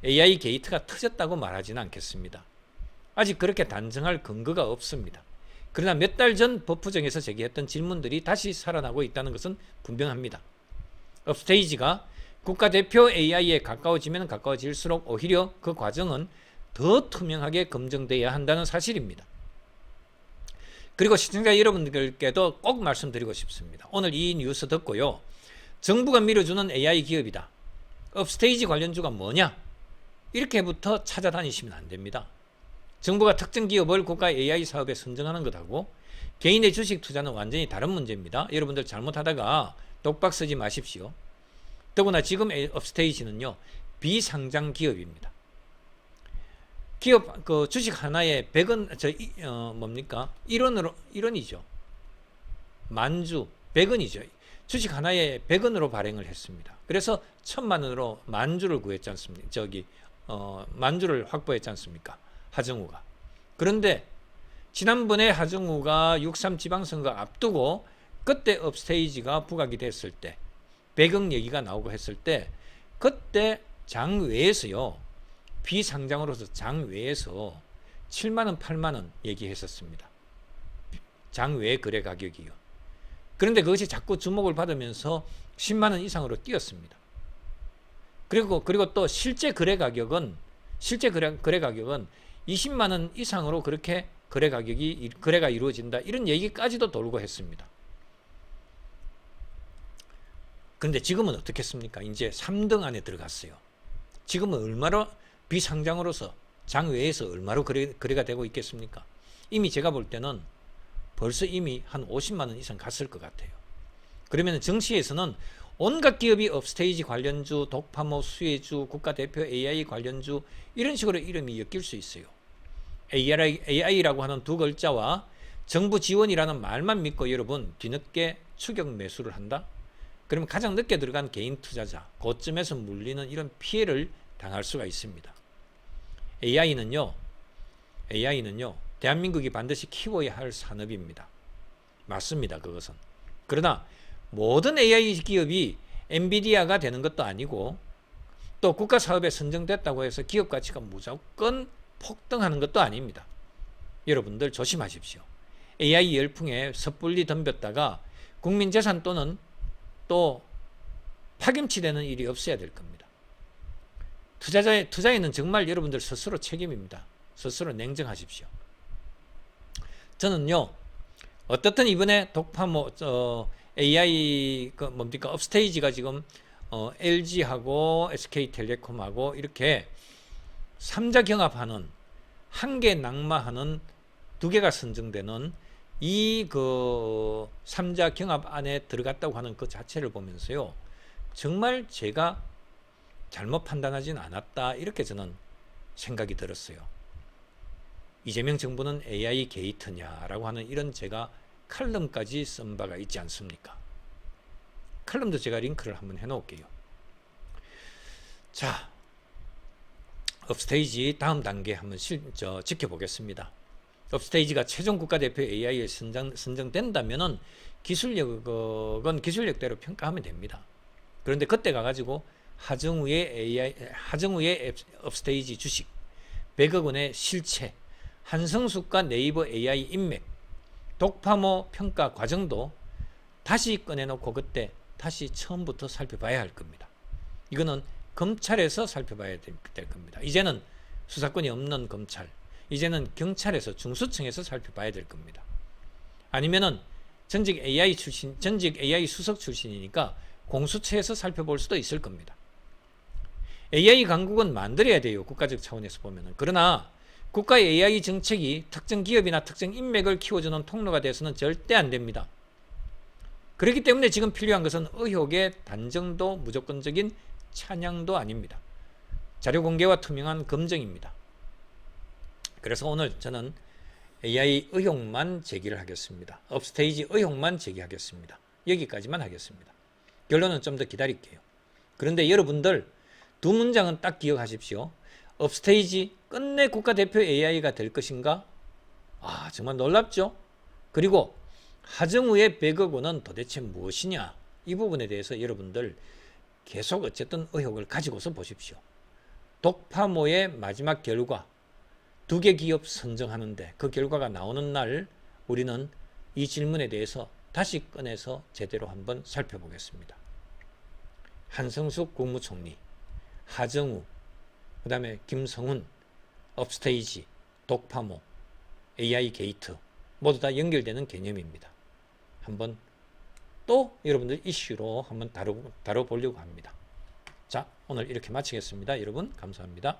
AI 게이트가 터졌다고 말하지는 않겠습니다. 아직 그렇게 단정할 근거가 없습니다. 그러나 몇 달 전 법부정에서 제기했던 질문들이 다시 살아나고 있다는 것은 분명합니다. 업스테이지가 국가대표 AI에 가까워지면 가까워질수록 오히려 그 과정은 더 투명하게 검증돼야 한다는 사실입니다. 그리고 시청자 여러분들께도 꼭 말씀드리고 싶습니다. 오늘 이 뉴스 듣고요. 정부가 밀어주는 AI 기업이다. 업스테이지 관련주가 뭐냐? 이렇게부터 찾아다니시면 안 됩니다. 정부가 특정 기업을 국가 AI 사업에 선정하는 것하고 개인의 주식 투자는 완전히 다른 문제입니다. 여러분들 잘못하다가 독박 쓰지 마십시오. 더구나 지금 업스테이지는요, 비상장 기업입니다. 기업 그 주식 하나에 100원 뭡니까? 1원이죠. 만주 100원이죠. 주식 하나에 100원으로 발행을 했습니다. 그래서 1000만 원으로 만주를 구했지 않습니까? 만주를 확보했지 않습니까? 하정우가. 그런데 지난번에 하정우가 6.3 지방선거 앞두고 그때 업스테이지가 부각이 됐을 때 100억 얘기가 나오고 했을 때 그때 장외에서요. 비상장으로서 장외에서 7만원 8만원 얘기했었습니다. 장외 거래 가격이요. 그런데 그것이 자꾸 주목을 받으면서 10만원 이상으로 뛰었습니다. 그리고 또 실제 거래 가격은 20만원 이상으로 그렇게 거래가 이루어진다. 이런 얘기까지도 돌고 했습니다. 그런데 지금은 어떻겠습니까? 이제 3등 안에 들어갔어요. 지금은 얼마로 비상장으로서 장외에서 얼마로 거래가 되고 있겠습니까? 이미 제가 볼 때는 벌써 이미 한 50만 원 이상 갔을 것 같아요. 그러면 정시에서는 온갖 기업이 업스테이지 관련주, 독파모 수혜주, 국가대표 AI 관련주 이런 식으로 이름이 엮일 수 있어요. AI라고 하는 두 글자와 정부 지원이라는 말만 믿고 여러분 뒤늦게 추격 매수를 한다? 그러면 가장 늦게 들어간 개인 투자자, 고점에서 물리는 이런 피해를 당할 수가 있습니다. AI는요, 대한민국이 반드시 키워야 할 산업입니다. 맞습니다, 그것은. 그러나 모든 AI 기업이 엔비디아가 되는 것도 아니고 또 국가 사업에 선정됐다고 해서 기업 가치가 무조건 폭등하는 것도 아닙니다. 여러분들 조심하십시오. AI 열풍에 섣불리 덤볐다가 국민 재산 또는 또 파김치되는 일이 없어야 될 겁니다. 투자에는 정말 여러분들 스스로 책임입니다. 스스로 냉정하십시오. 저는요, 어떻든 이번에 독파모 AI 업스테이지가 지금 LG하고 SK텔레콤하고 이렇게 3자 경합하는 한계 낙마하는 두 개가 선정되는 이 3자 경합 안에 들어갔다고 하는 그 자체를 보면서요, 정말 제가 잘못 판단하진 않았다 이렇게 저는 생각이 들었어요. 이재명 정부는 AI 게이트냐라고 하는 이런 제가 칼럼까지 쓴 바가 있지 않습니까? 칼럼도 제가 링크를 한번 해놓을게요. 자, 업스테이지 다음 단계 한번 지켜보겠습니다. 업스테이지가 최종 국가대표 AI에 선정된다면은 기술력은 기술력대로 평가하면 됩니다. 그런데 그때 가가지고 하정우의 업스테이지 주식 100억 원의 실체, 한성숙과 네이버 AI 인맥, 독파모 평가 과정도 다시 꺼내놓고 그때 다시 처음부터 살펴봐야 할 겁니다. 이거는 검찰에서 살펴봐야 될 겁니다. 이제는 수사권이 없는 검찰, 이제는 경찰에서 중수청에서 살펴봐야 될 겁니다. 아니면은 전직 AI 수석 출신이니까 공수처에서 살펴볼 수도 있을 겁니다. AI 강국은 만들어야 돼요. 국가적 차원에서 보면은. 그러나 국가 AI 정책이 특정 기업이나 특정 인맥을 키워주는 통로가 돼서는 절대 안 됩니다. 그렇기 때문에 지금 필요한 것은 의혹의 단정도 무조건적인 찬양도 아닙니다. 자료 공개와 투명한 검증입니다. 그래서 오늘 저는 AI 의혹만 제기를 하겠습니다. 업스테이지 의혹만 제기하겠습니다. 여기까지만 하겠습니다. 결론은 좀 더 기다릴게요. 그런데 여러분들 두 문장은 딱 기억하십시오. 업스테이지 끝내 국가대표 AI가 될 것인가? 아, 정말 놀랍죠? 그리고 하정우의 100억 원은 도대체 무엇이냐? 이 부분에 대해서 여러분들 계속 어쨌든 의혹을 가지고서 보십시오. 독파모의 마지막 결과, 두 개 기업 선정하는데 그 결과가 나오는 날 우리는 이 질문에 대해서 다시 꺼내서 제대로 한번 살펴보겠습니다. 한성숙 국무총리, 하정우, 그 다음에 김성훈, 업스테이지, 독파모, AI 게이트, 모두 다 연결되는 개념입니다. 한번 또 여러분들 이슈로 한번 다뤄보려고 합니다. 자, 오늘 이렇게 마치겠습니다. 여러분 감사합니다.